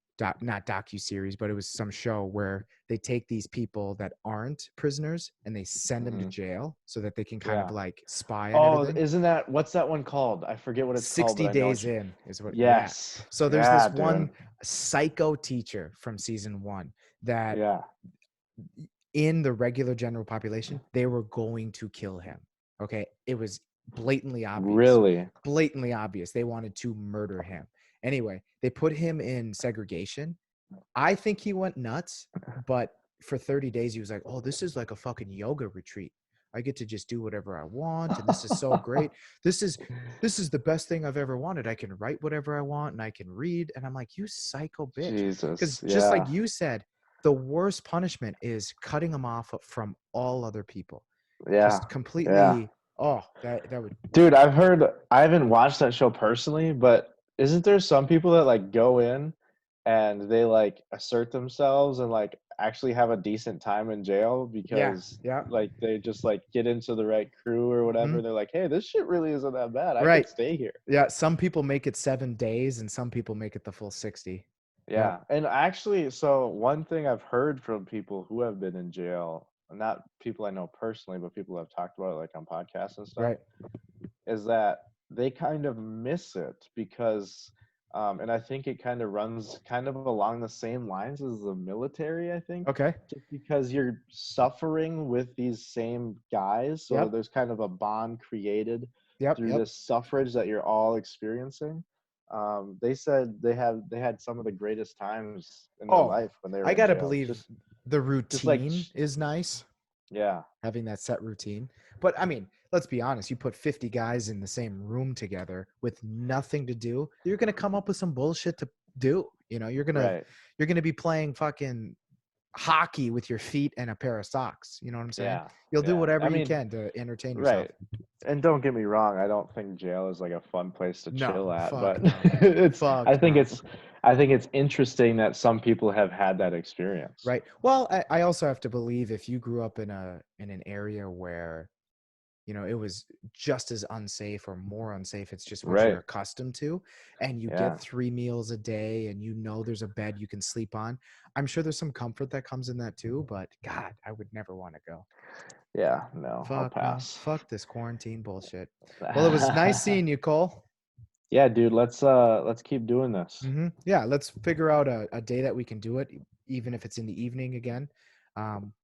[SPEAKER 1] not docu series, but it was some show where they take these people that aren't prisoners and they send them to jail so that they can kind of
[SPEAKER 2] yeah.
[SPEAKER 1] like spy on
[SPEAKER 2] Oh,
[SPEAKER 1] everything.
[SPEAKER 2] what's that one called? I forget what it's called, but
[SPEAKER 1] 60
[SPEAKER 2] I know
[SPEAKER 1] days
[SPEAKER 2] what you.
[SPEAKER 1] in is what, yeah.
[SPEAKER 2] Yes.
[SPEAKER 1] So there's
[SPEAKER 2] Yeah,
[SPEAKER 1] this
[SPEAKER 2] dude.
[SPEAKER 1] one psycho teacher from season 1 that
[SPEAKER 2] Yeah.
[SPEAKER 1] in the regular general population, they were going to kill him. Okay. It was blatantly obvious.
[SPEAKER 2] Really?
[SPEAKER 1] Blatantly obvious. They wanted to murder him. Anyway, they put him in segregation. I think he went nuts, but for 30 days, he was like, oh, this is like a fucking yoga retreat. I get to just do whatever I want, and this is so great. This is the best thing I've ever wanted. I can write whatever I want, and I can read." And I'm like, "You psycho bitch,"
[SPEAKER 2] Jesus.
[SPEAKER 1] because just like
[SPEAKER 2] Yeah.
[SPEAKER 1] you said, the worst punishment is cutting them off from all other people.
[SPEAKER 2] Yeah.
[SPEAKER 1] Just
[SPEAKER 2] Yeah.
[SPEAKER 1] completely. Oh, that would.
[SPEAKER 2] Dude, I haven't watched that show personally, but isn't there some people that like go in and they like assert themselves and like actually have a decent time in jail
[SPEAKER 1] Yeah,
[SPEAKER 2] because
[SPEAKER 1] yeah.
[SPEAKER 2] like they just like get into the right crew or whatever.
[SPEAKER 1] Mhm.
[SPEAKER 2] They're like, "Hey, this shit really isn't that bad. I could
[SPEAKER 1] Right.
[SPEAKER 2] stay here."
[SPEAKER 1] Yeah. Some people make it 7 days, and some people make it the full 60. Yep.
[SPEAKER 2] Yeah. And actually, so one thing I've heard from people who have been in jail, not people I know personally, but people have talked about it like on podcasts and stuff,
[SPEAKER 1] Right.
[SPEAKER 2] is that they kind of miss it because and I think it kind of runs kind of along the same lines as the military, I think,
[SPEAKER 1] Okay.
[SPEAKER 2] just because you're suffering with these same guys, so
[SPEAKER 1] Yep.
[SPEAKER 2] there's kind of a bond created
[SPEAKER 1] Yep.
[SPEAKER 2] through
[SPEAKER 1] Yep.
[SPEAKER 2] this suffrage that you're all experiencing. They said they had some of the greatest times in their
[SPEAKER 1] Oh,
[SPEAKER 2] life when they were
[SPEAKER 1] I
[SPEAKER 2] in
[SPEAKER 1] gotta
[SPEAKER 2] jail.
[SPEAKER 1] believe the
[SPEAKER 2] Just like
[SPEAKER 1] routine is nice,
[SPEAKER 2] yeah,
[SPEAKER 1] having that set routine. But I mean, let's be honest, you put 50 guys in the same room together with nothing to do, you're gonna come up with some bullshit to do.
[SPEAKER 2] right.
[SPEAKER 1] You're gonna be playing fucking hockey with your feet and a pair of socks. You know what I'm saying?
[SPEAKER 2] Yeah,
[SPEAKER 1] You'll do
[SPEAKER 2] yeah.
[SPEAKER 1] whatever
[SPEAKER 2] I
[SPEAKER 1] you
[SPEAKER 2] mean,
[SPEAKER 1] can to entertain yourself.
[SPEAKER 2] right. And don't get me wrong, I don't think jail is like a fun place to
[SPEAKER 1] No,
[SPEAKER 2] chill at,
[SPEAKER 1] fuck
[SPEAKER 2] but
[SPEAKER 1] no.
[SPEAKER 2] it's
[SPEAKER 1] Fuck no.
[SPEAKER 2] I think it's interesting that some people have had that experience.
[SPEAKER 1] Right. Well, I also have to believe if you grew up in an area where it was just as unsafe or more unsafe. It's just what you're
[SPEAKER 2] Right.
[SPEAKER 1] accustomed to. And you get
[SPEAKER 2] Yeah.
[SPEAKER 1] 3 meals a day and there's a bed you can sleep on. I'm sure there's some comfort that comes in that too, but God, I would never want to go.
[SPEAKER 2] Yeah, no, I'll
[SPEAKER 1] Fuck no.
[SPEAKER 2] pass.
[SPEAKER 1] Fuck this quarantine bullshit. Well, it was nice seeing you, Cole.
[SPEAKER 2] Yeah, dude, let's keep doing this.
[SPEAKER 1] Yeah, let's figure out a day that we can do it, even if it's in the evening again.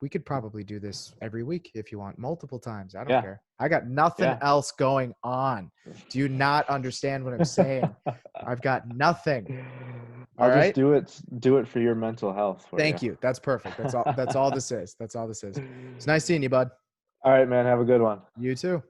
[SPEAKER 1] We could probably do this every week if you want, multiple times. I don't
[SPEAKER 2] Yeah.
[SPEAKER 1] care. I got nothing
[SPEAKER 2] Yeah.
[SPEAKER 1] else going on. Do you not understand what I'm saying? I've got nothing. All
[SPEAKER 2] I'll just
[SPEAKER 1] right.
[SPEAKER 2] do it for your mental health for you.
[SPEAKER 1] Thank you. That's perfect. That's all. That's all this is. That's all this is. It's nice seeing you, bud.
[SPEAKER 2] All right, man, have a good one.
[SPEAKER 1] You too.